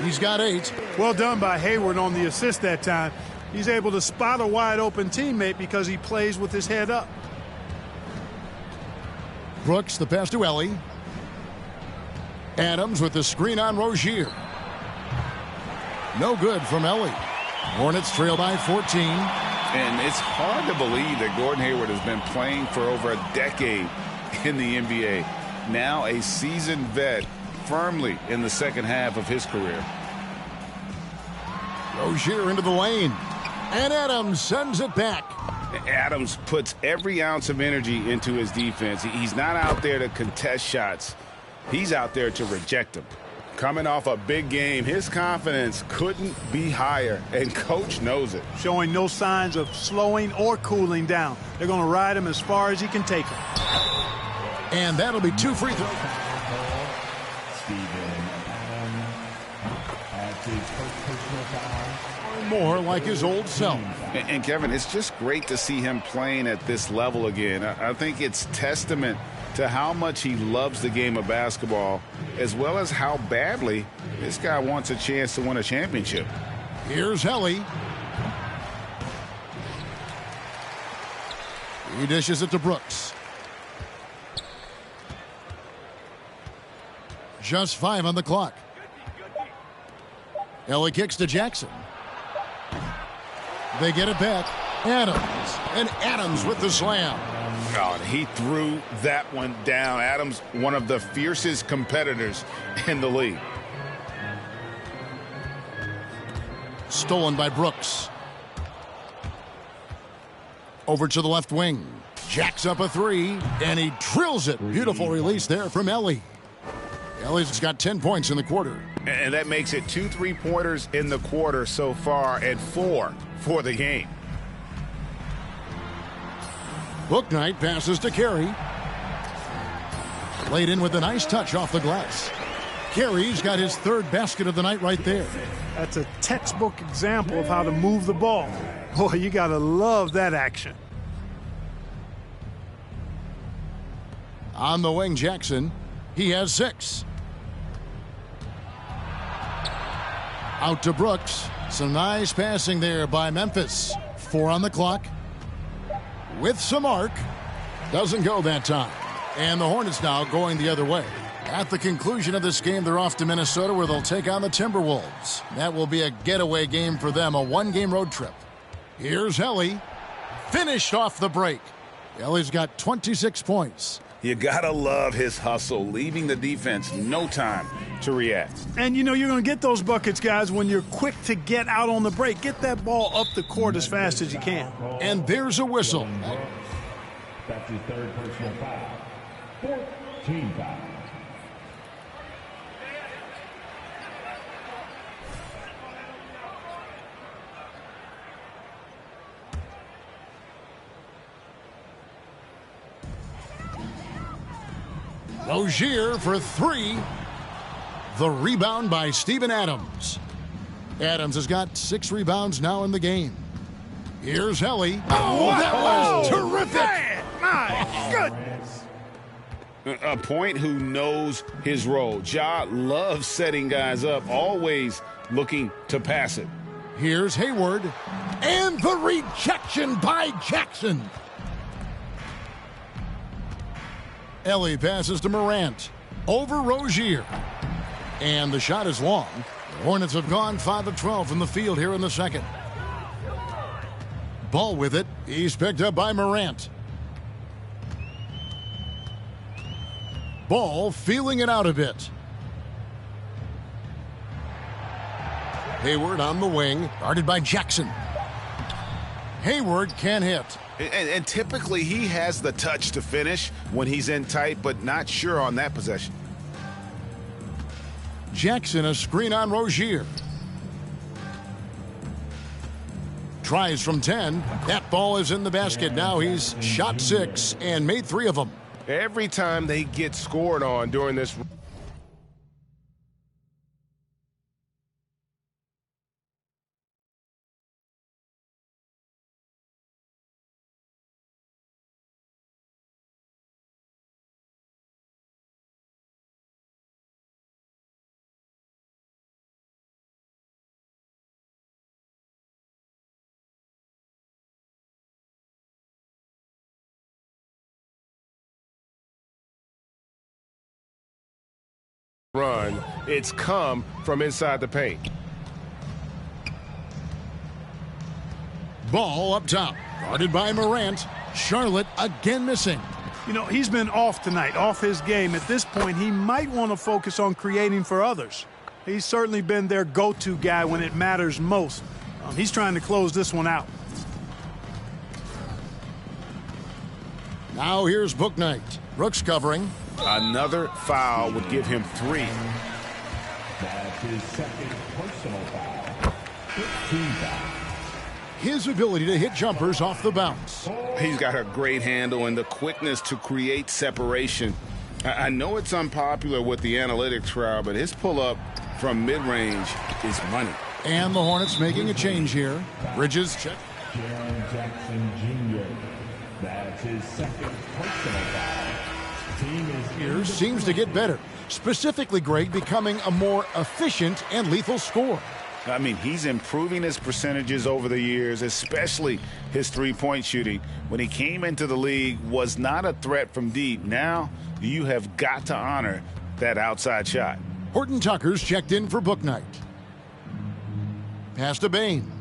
He's got 8. Well done by Hayward on the assist that time. He's able to spot a wide open teammate because he plays with his head up. Brooks the pass to Ellie. Adams with the screen on Rozier. No good from Ellie. Hornets trail by 14. And it's hard to believe that Gordon Hayward has been playing for over a decade in the NBA. Now a seasoned vet, firmly in the second half of his career. Rozier into the lane. And Adams sends it back. Adams puts every ounce of energy into his defense. He's not out there to contest shots. He's out there to reject them. Coming off a big game, his confidence couldn't be higher, and Coach knows it. Showing no signs of slowing or cooling down. They're going to ride him as far as he can take him. And that'll be 2 free throws. More like his old self. And Kevin, it's just great to see him playing at this level again. I think it's testament to how much he loves the game of basketball, as well as how badly this guy wants a chance to win a championship. Here's Helly. He dishes it to Brooks. Just 5 on the clock. Helly kicks to Jackson. They get it back. Adams. And Adams with the slam. God, he threw that one down. Adams, one of the fiercest competitors in the league. Stolen by Brooks. Over to the left wing. Jacks up a 3, and he drills it. Beautiful release there from Ellie. Ellie's got 10 points in the quarter. And that makes it 2 3-pointers in the quarter so far and 4 for the game. Bouknight passes to Carey. Laid in with a nice touch off the glass. Carey's got his third basket of the night right there. That's a textbook example of how to move the ball. Boy, you got to love that action. On the wing, Jackson. He has 6. Out to Brooks. Some nice passing there by Memphis. 4 on the clock. With some arc. Doesn't go that time. And the Hornets now going the other way. At the conclusion of this game, they're off to Minnesota where they'll take on the Timberwolves. That will be a getaway game for them, a one-game road trip. Here's Ellie. Finished off the break. Ellie's got 26 points. You gotta love his hustle, leaving the defense no time to react. And you know you're going to get those buckets, guys, when you're quick to get out on the break. Get that ball up the court as fast as you can. And there's a whistle. That's his third personal foul. 14 foul. Rozier for 3. The rebound by Steven Adams. Adams has got 6 rebounds now in the game. Here's Ellie. Oh, that was terrific. Man, my goodness. A point who knows his role. Ja loves setting guys up, always looking to pass it. Here's Hayward. And the rejection by Jackson. Ellie passes to Morant. Over Rozier. And the shot is long. The Hornets have gone 5 of 12 from the field here in the second. Ball with it. He's picked up by Morant. Ball feeling it out a bit. Hayward on the wing. Guarded by Jackson. Hayward can hit. And typically he has the touch to finish when he's in tight, but not sure on that possession. Jackson, a screen on Rozier. Tries from 10. That ball is in the basket. Now he's shot 6 and made 3 of them. Every time they get scored on during this run, it's come from inside the paint. Ball up top. Guarded by Morant. Charlotte again missing. You know, he's been off tonight, off his game. At this point, he might want to focus on creating for others. He's certainly been their go-to guy when it matters most. He's trying to close this one out. Now here's Bouknight. Brooks covering. Another foul would give him 3. That's his second personal foul. 15 foul. His ability to hit jumpers off the bounce. He's got a great handle and the quickness to create separation. I know it's unpopular with the analytics crowd, but his pull-up from mid-range is money. And the Hornets making a change here. Bridges check. Jaren Jackson Jr. That's his second personal foul. Team is Here seems to get better. Specifically, Greg, becoming a more efficient and lethal scorer. I mean, he's improving his percentages over the years, especially his three-point shooting. When he came into the league, was not a threat from deep. Now you have got to honor that outside shot. Horton Tucker's checked in for Bouknight. Pass to Bane.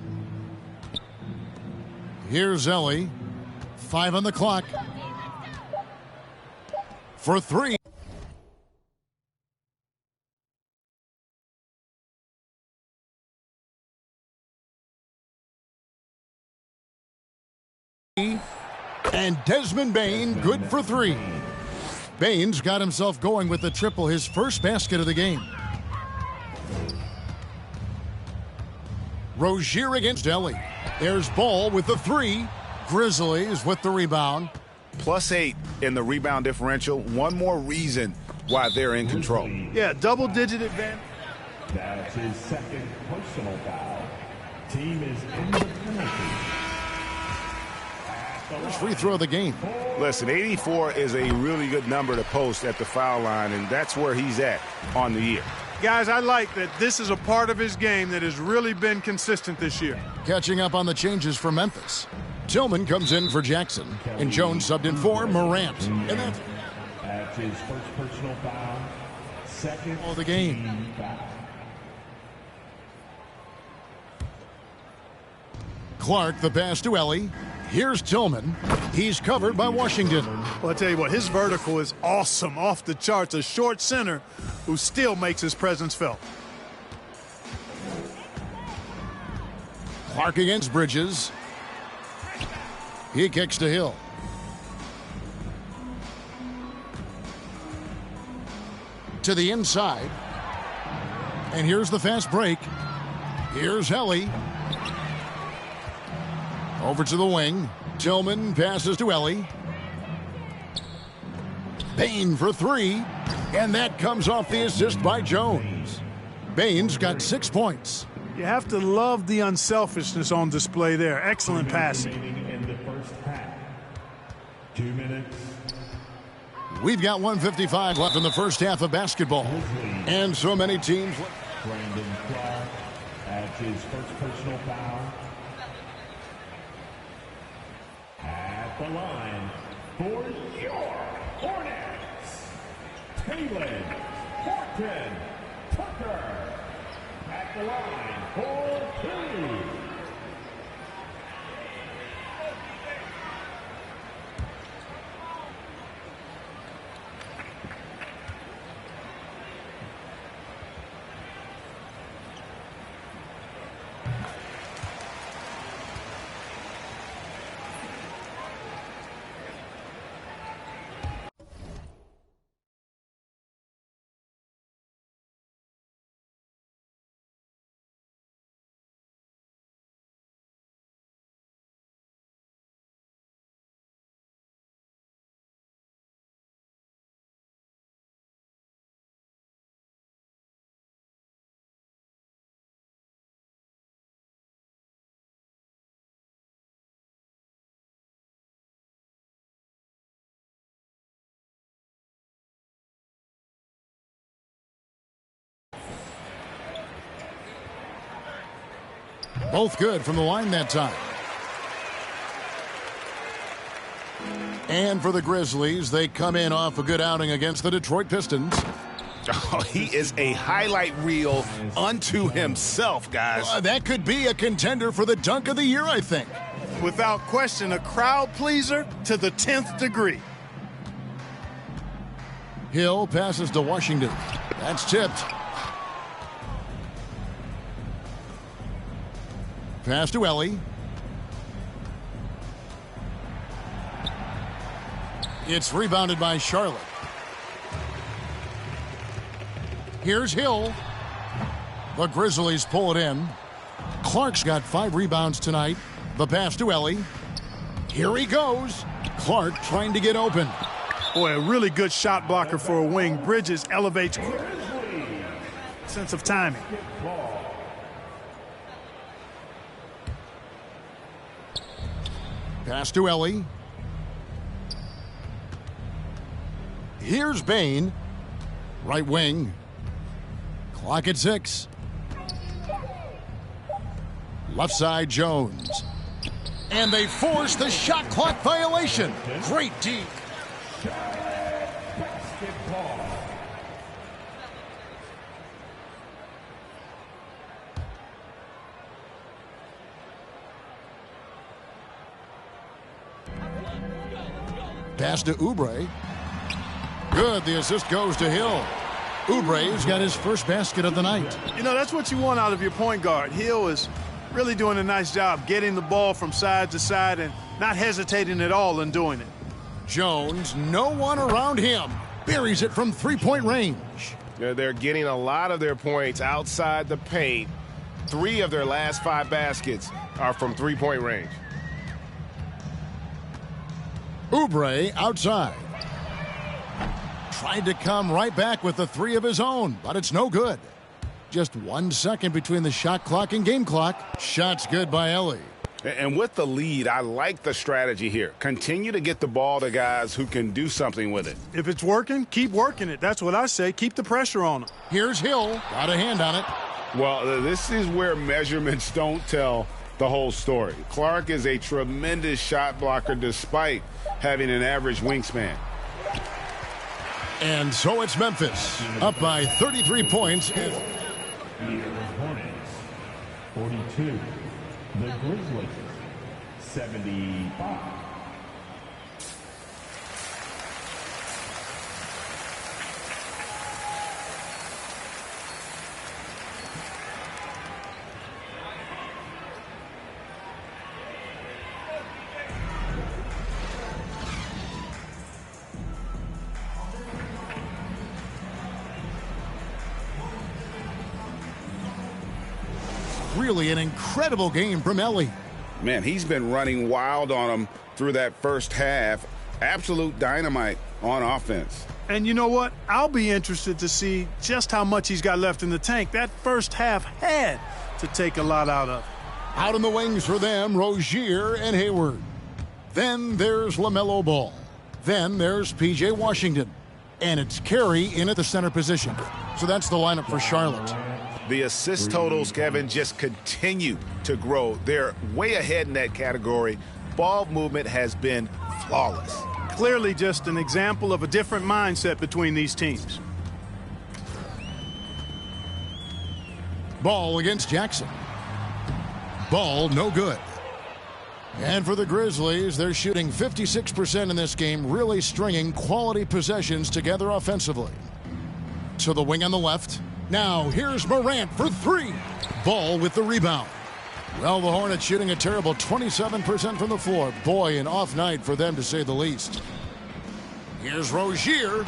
Here's Ellie. 5 on the clock. For 3. And Desmond Bane good for 3. Bane's got himself going with the triple, his first basket of the game. Rozier against Ellie. There's Ball with the 3. Grizzlies with the rebound. +8 in the rebound differential. One more reason why they're in control. Yeah, double-digit advantage. That's his second personal foul. Team is in the penalty. First free throw of the game. Listen, 84 is a really good number to post at the foul line, and that's where he's at on the year. Guys, I like that this is a part of his game that has really been consistent this year. Catching up on the changes for Memphis. Tillman comes in for Jackson, and Jones subbed in for Morant. And that's his first personal foul. Second of the game. Foul. Clark, the pass to Ellie. Here's Tillman. He's covered by Washington. Well, I tell you what, his vertical is awesome, off the charts. A short center who still makes his presence felt. Clark against Bridges. He kicks to Hill. To the inside. And here's the fast break. Here's Helly. Over to the wing. Tillman passes to Ellie. Bane for three. And that comes off the assist by Jones. Bane's got 6 points. You have to love the unselfishness on display there. Excellent passing. In the first half. 2 minutes. We've got 1:55 left in the first half of basketball. And so many teams. Brandon Clark adds his first personal foul. At the line for your Hornets, Talen Horton Tucker. At the line for two. Both good from the line that time. And for the Grizzlies, they come in off a good outing against the Detroit Pistons. Oh, he is a highlight reel unto himself, guys. That could be a contender for the dunk of the year, I think. Without question, a crowd pleaser to the 10th degree. Hill passes to Washington. That's tipped. Pass to Ellie. It's rebounded by Charlotte. Here's Hill. The Grizzlies pull it in. Clark's got 5 rebounds tonight. The pass to Ellie. Here he goes. Clark trying to get open. Boy, a really good shot blocker for a wing. Bridges elevates. Sense of timing. Pass to Ellie. Here's Bane. Right wing. Clock at 6. Left side, Jones. And they force the shot clock violation. Great D. Pass to Oubre. Good. The assist goes to Hill. Oubre's got his first basket of the night. You know, that's what you want out of your point guard. Hill is really doing a nice job getting the ball from side to side and not hesitating at all in doing it. Jones, no one around him. Buries it from three-point range. They're getting a lot of their points outside the paint. 3 of their last 5 baskets are from three-point range. Oubre outside. Tried to come right back with the three of his own, but it's no good. Just 1 second between the shot clock and game clock. Shot's good by Ellie. And with the lead, I like the strategy here. Continue to get the ball to guys who can do something with it. If it's working, keep working it. That's what I say. Keep the pressure on him. Here's Hill. Got a hand on it. Well, this is where measurements don't tell the whole story. Clark is a tremendous shot blocker despite having an average wingspan. And so it's Memphis, up by 33 points. Hornets, 42. The Grizzlies, 75. Really an incredible game from Ellie. Man, he's been running wild on him through that first half. Absolute dynamite on offense. And you know what? I'll be interested to see just how much he's got left in the tank. That first half had to take a lot out of. Out in the wings for them, Rozier and Hayward. Then there's LaMelo Ball. Then there's P.J. Washington. And it's Carey in at the center position. So that's the lineup for Charlotte. The assist totals, Kevin, just continue to grow. They're way ahead in that category. Ball movement has been flawless. Clearly just an example of a different mindset between these teams. Ball against Jackson. Ball no good. And for the Grizzlies, they're shooting 56% in this game, really stringing quality possessions together offensively. To the wing on the left. Now, here's Morant for three. Ball with the rebound. Well, the Hornets shooting a terrible 27% from the floor. Boy, an off night for them to say the least. Here's Rozier.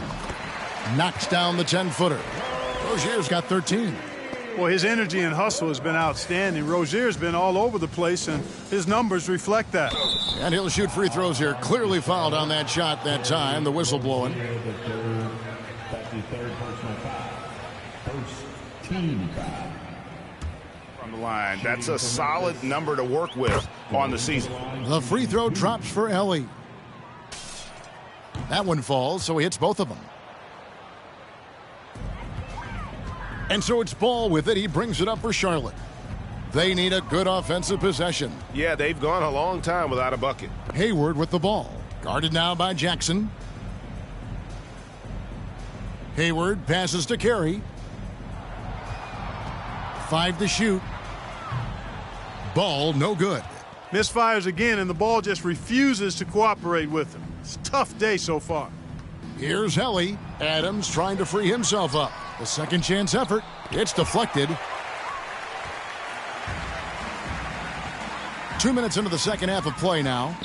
Knocks down the 10-footer. Rozier's got 13. Well, his energy and hustle has been outstanding. Rozier's been all over the place, and his numbers reflect that. And he'll shoot free throws here. Clearly fouled on that shot that time. The whistle blowing. That's the third personal foul. First team foul. From the line. That's a solid number to work with on the season. The free throw drops for Ellie. That one falls, so he hits both of them. And so it's Ball with it. He brings it up for Charlotte. They need a good offensive possession. Yeah, they've gone a long time without a bucket. Hayward with the ball. Guarded now by Jackson. Hayward passes to Carey. 5 to shoot. Ball no good. Misfires again, and the ball just refuses to cooperate with him. It's a tough day so far. Here's Helly. Adams trying to free himself up. The second chance effort. It's deflected. 2 minutes into the second half of play now.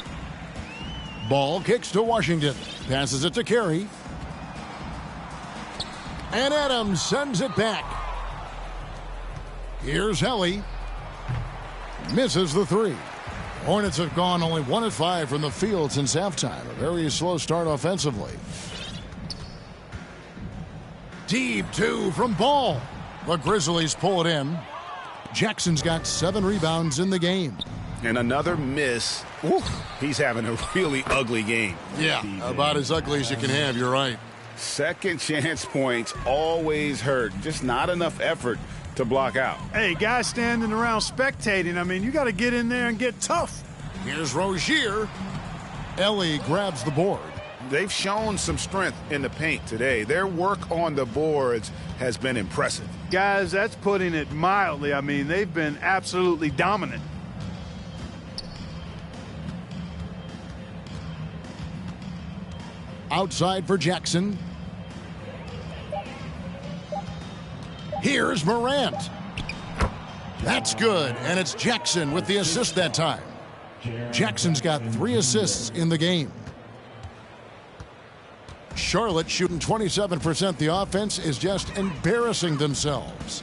Ball kicks to Washington. Passes it to Carey. And Adams sends it back. Here's Helly. Misses the three. Hornets have gone only 1 of 5 from the field since halftime. A very slow start offensively. Deep two from Ball. The Grizzlies pull it in. Jackson's got 7 rebounds in the game. And another miss. Ooh, he's having a really ugly game. Yeah, about as ugly as you can have. You're right. Second chance points always hurt. Just not enough effort to block out. Hey, guys standing around spectating. I mean, you got to get in there and get tough. Here's Rozier. Ellie grabs the board. They've shown some strength in the paint today. Their work on the boards has been impressive. Guys, that's putting it mildly. I mean, they've been absolutely dominant. Outside for Jackson. Here's Morant. That's good, and it's Jackson with the assist that time. Jackson's got 3 assists in the game. Charlotte shooting 27%. The offense is just embarrassing themselves.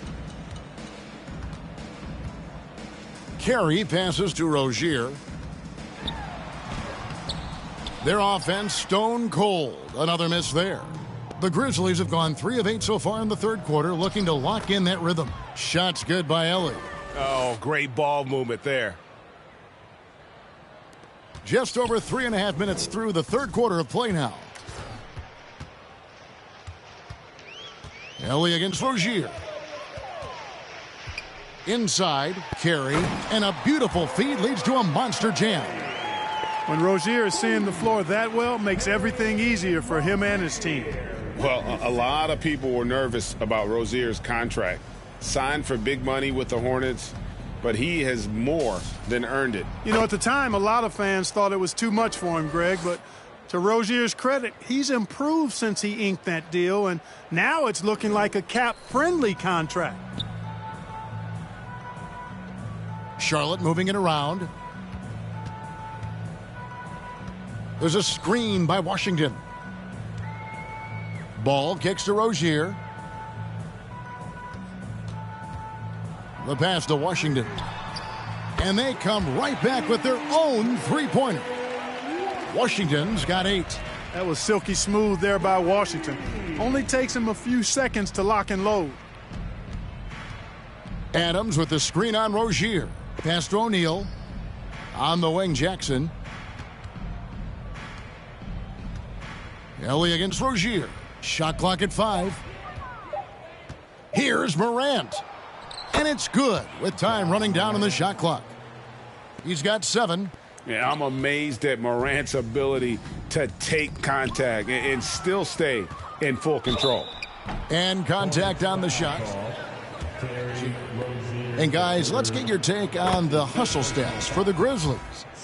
Carey passes to Rozier. Their offense stone cold. Another miss there. The Grizzlies have gone 3 of 8 so far in the third quarter, looking to lock in that rhythm. Shots good by Ellie. Oh, great ball movement there. Just over 3.5 minutes through the third quarter of play now. Ellie against Rozier. Inside, carry, and a beautiful feed leads to a monster jam. When Rozier is seeing the floor that well, makes everything easier for him and his team. Well, a lot of people were nervous about Rozier's contract. Signed for big money with the Hornets, but he has more than earned it. You know, at the time, a lot of fans thought it was too much for him, Greg, but to Rozier's credit, he's improved since he inked that deal, and now it's looking like a cap-friendly contract. Charlotte moving it around. There's a screen by Washington. Ball kicks to Rozier. The pass to Washington. And they come right back with their own three-pointer. Washington's got 8. That was silky smooth there by Washington. Only takes him a few seconds to lock and load. Adams with the screen on Rozier. Pass to O'Neal. On the wing, Jackson. Ellie against Rozier. Shot clock at 5. Here's Morant. And it's good with time running down on the shot clock. He's got 7. Yeah, I'm amazed at Morant's ability to take contact and still stay in full control. And contact on the shot. And guys, let's get your take on the hustle stats for the Grizzlies.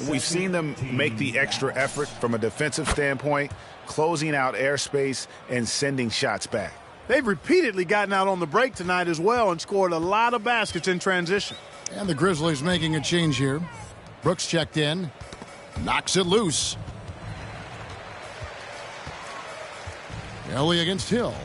We've seen them make the extra effort from a defensive standpoint, closing out airspace and sending shots back. They've repeatedly gotten out on the break tonight as well and scored a lot of baskets in transition. And the Grizzlies making a change here. Brooks checked in, knocks it loose. Ellie against Hill.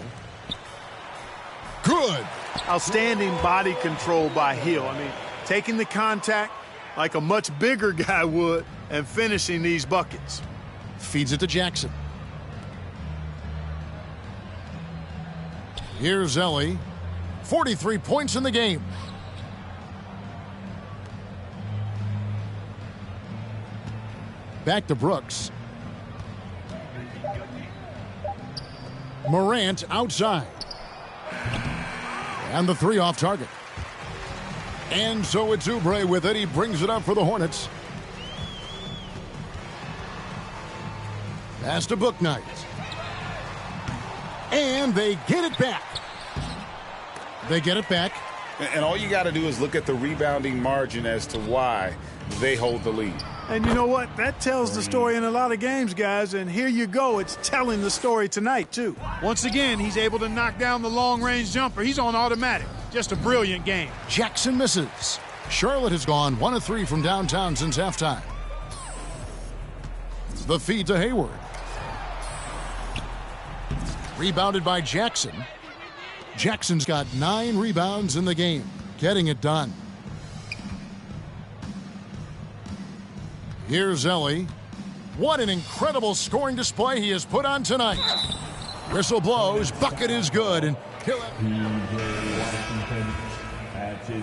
Good. Outstanding body control by Hill. I mean, taking the contact like a much bigger guy would and finishing these buckets. Feeds it to Jackson. Here's Ellie. 43 points in the game. Back to Brooks. Morant outside. And the 3 off target. And so it's Oubre with it. He brings it up for the Hornets. Pass to Bouknight. And they get it back. They get it back. And all you got to do is look at the rebounding margin as to why they hold the lead. And you know what? That tells the story in a lot of games, guys. And here you go. It's telling the story tonight, too. Once again, he's able to knock down the long-range jumper. He's on automatic. Just a brilliant game. Jackson misses. Charlotte has gone 1 of 3 from downtown since halftime. The feed to Hayward. Rebounded by Jackson. Jackson's got 9 rebounds in the game. Getting it done. Here's Ellie. What an incredible scoring display he has put on tonight. Whistle blows. Bucket is good. And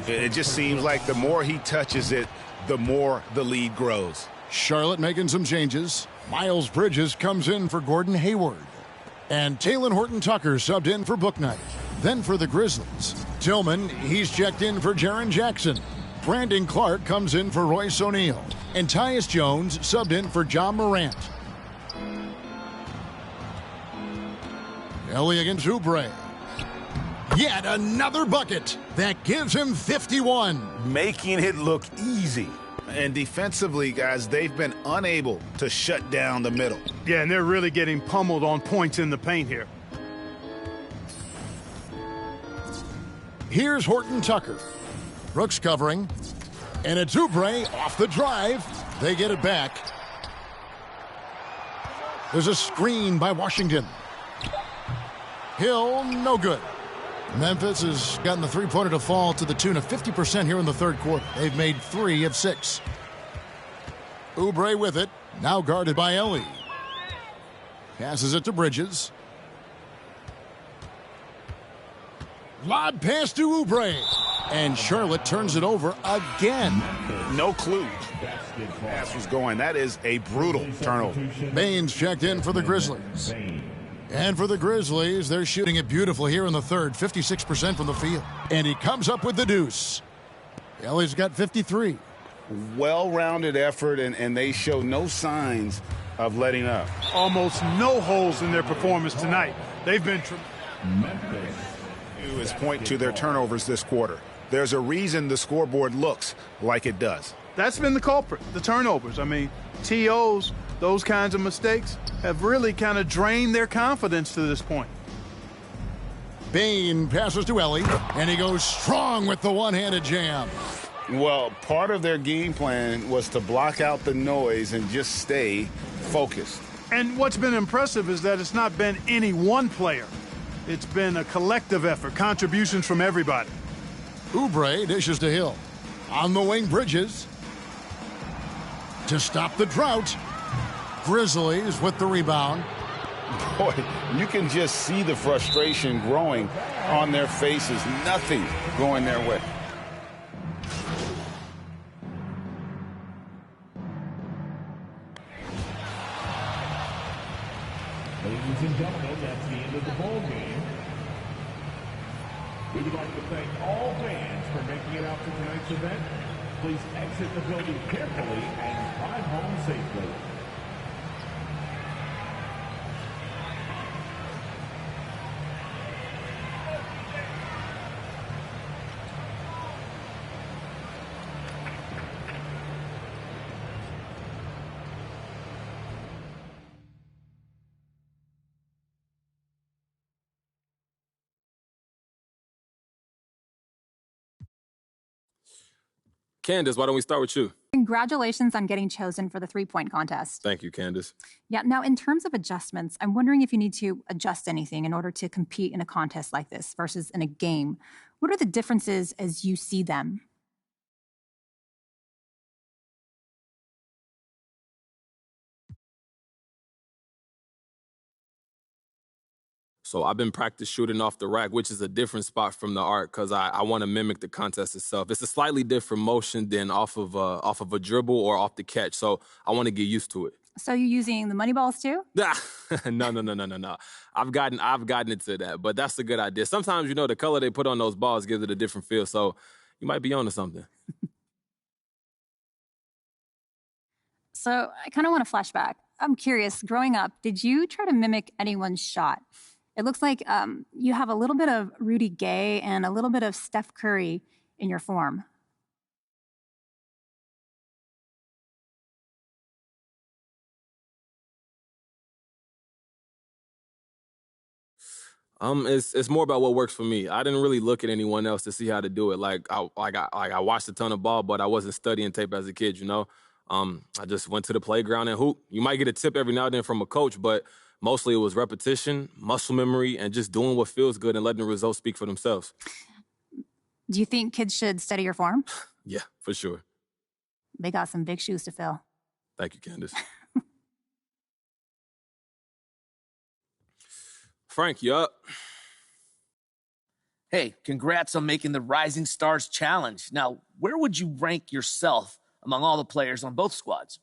it just seems like the more he touches it, the more the lead grows. Charlotte making some changes. Miles Bridges comes in for Gordon Hayward. And Talen Horton-Tucker subbed in for Bouknight. Then for the Grizzlies, Tillman, he's checked in for Jaren Jackson. Brandon Clark comes in for Royce O'Neal. And Tyus Jones subbed in for John Morant. Ellie against Oubre. Yet another bucket. That gives him 51. Making it look easy. And defensively, guys, they've been unable to shut down the middle. Yeah, and they're really getting pummeled on points in the paint here. Here's Horton-Tucker. Brooks covering. And it's Oubre off the drive. They get it back. There's a screen by Washington. Hill, no good. Memphis has gotten the three-pointer to fall to the tune of 50% here in the third quarter. They've made 3 of 6. Oubre with it, now guarded by Ellie. Passes it to Bridges. Lob pass to Oubre. And Charlotte turns it over again. No clue. Pass was going. That is a brutal turnover. Baines checked in for the Grizzlies. And for the Grizzlies, they're shooting it beautiful here in the third, 56% from the field. And he comes up with the deuce. Ellie's got 53. Well-rounded effort, and they show no signs of letting up. Almost no holes in their performance tonight. They've been is point to their turnovers this quarter. There's a reason the scoreboard looks like it does. That's been the culprit, the turnovers. I mean, TOs, those kinds of mistakes have really kind of drained their confidence to this point. Bane passes to Ellie, and he goes strong with the one-handed jam. Well, part of their game plan was to block out the noise and just stay focused. And what's been impressive is that it's not been any one player. It's been a collective effort, contributions from everybody. Oubre dishes to Hill. On the wing, Bridges. To stop the drought. Grizzlies with the rebound. Boy, you can just see the frustration growing on their faces. Nothing going their way. Ladies and gentlemen, that's the end of the ball game. We would like to thank all fans for making it out to tonight's event. Please exit the building carefully and drive home safely. Candace, why don't we start with you? Congratulations on getting chosen for the three-point contest. Thank you, Candace. Yeah, now in terms of adjustments, I'm wondering if you need to adjust anything in order to compete in a contest like this versus in a game. What are the differences as you see them? So I've been practice shooting off the rack, which is a different spot from the arc because I want to mimic the contest itself. It's a slightly different motion than off of a dribble or off the catch. So I want to get used to it. So you're using the money balls too? No. I've gotten into that, but that's a good idea. Sometimes, the color they put on those balls gives it a different feel. So you might be onto something. So I kind of want to flash back. I'm curious, growing up, did you try to mimic anyone's shot? It looks like you have a little bit of Rudy Gay and a little bit of Steph Curry in your form. It's more about what works for me. I didn't really look at anyone else to see how to do it. I watched a ton of ball, but I wasn't studying tape as a kid. I just went to the playground and hoop. You might get a tip every now and then from a coach, but mostly it was repetition, muscle memory, and just doing what feels good and letting the results speak for themselves. Do you think kids should study your form? Yeah, for sure. They got some big shoes to fill. Thank you, Candace. Frank, you up? Hey, congrats on making the Rising Stars Challenge. Now, where would you rank yourself among all the players on both squads?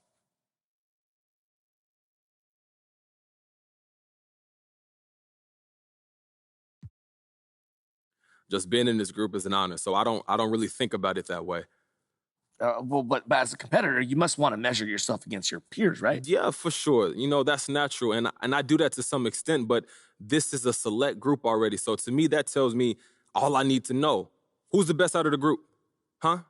Just being in this group is an honor, so I don't really think about it that way. But as a competitor, you must want to measure yourself against your peers, right? Yeah, for sure. That's natural, and I do that to some extent, but this is a select group already, so to me, that tells me all I need to know. Who's the best out of the group? Huh?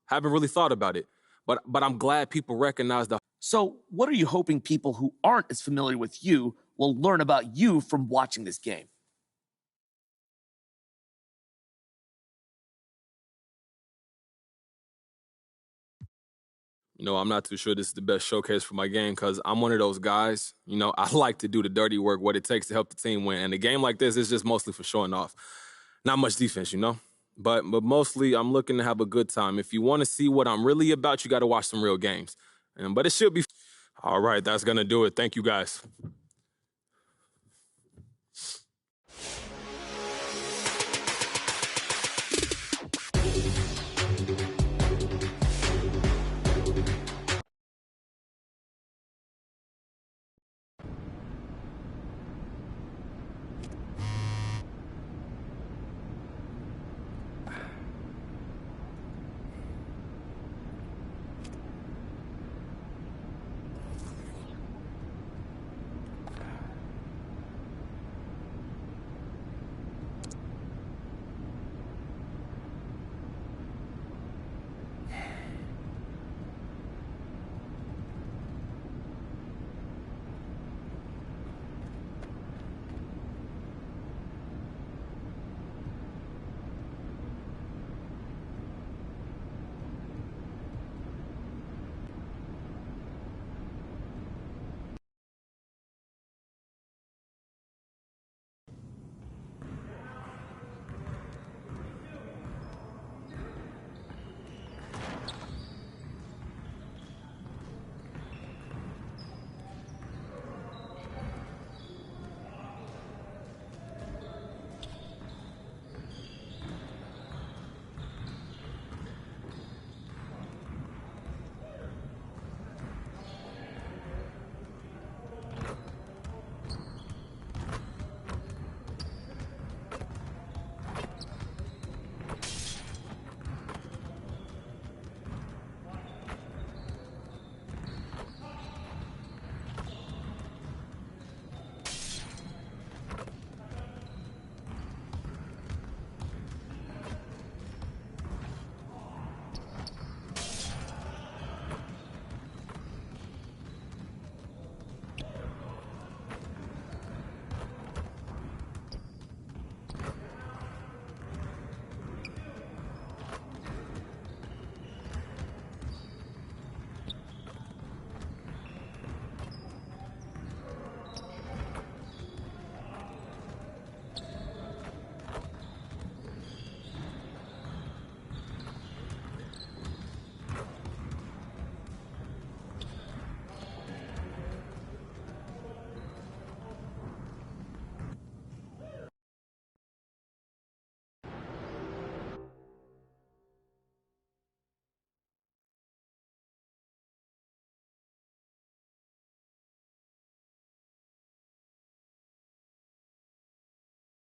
Haven't really thought about it, but I'm glad people recognize the... So what are you hoping people who aren't as familiar with you will learn about you from watching this game? I'm not too sure this is the best showcase for my game because I'm one of those guys, I like to do the dirty work, what it takes to help the team win. And a game like this is just mostly for showing off. Not much defense, But mostly I'm looking to have a good time. If you want to see what I'm really about, you got to watch some real games. But it should be... All right, that's going to do it. Thank you, guys.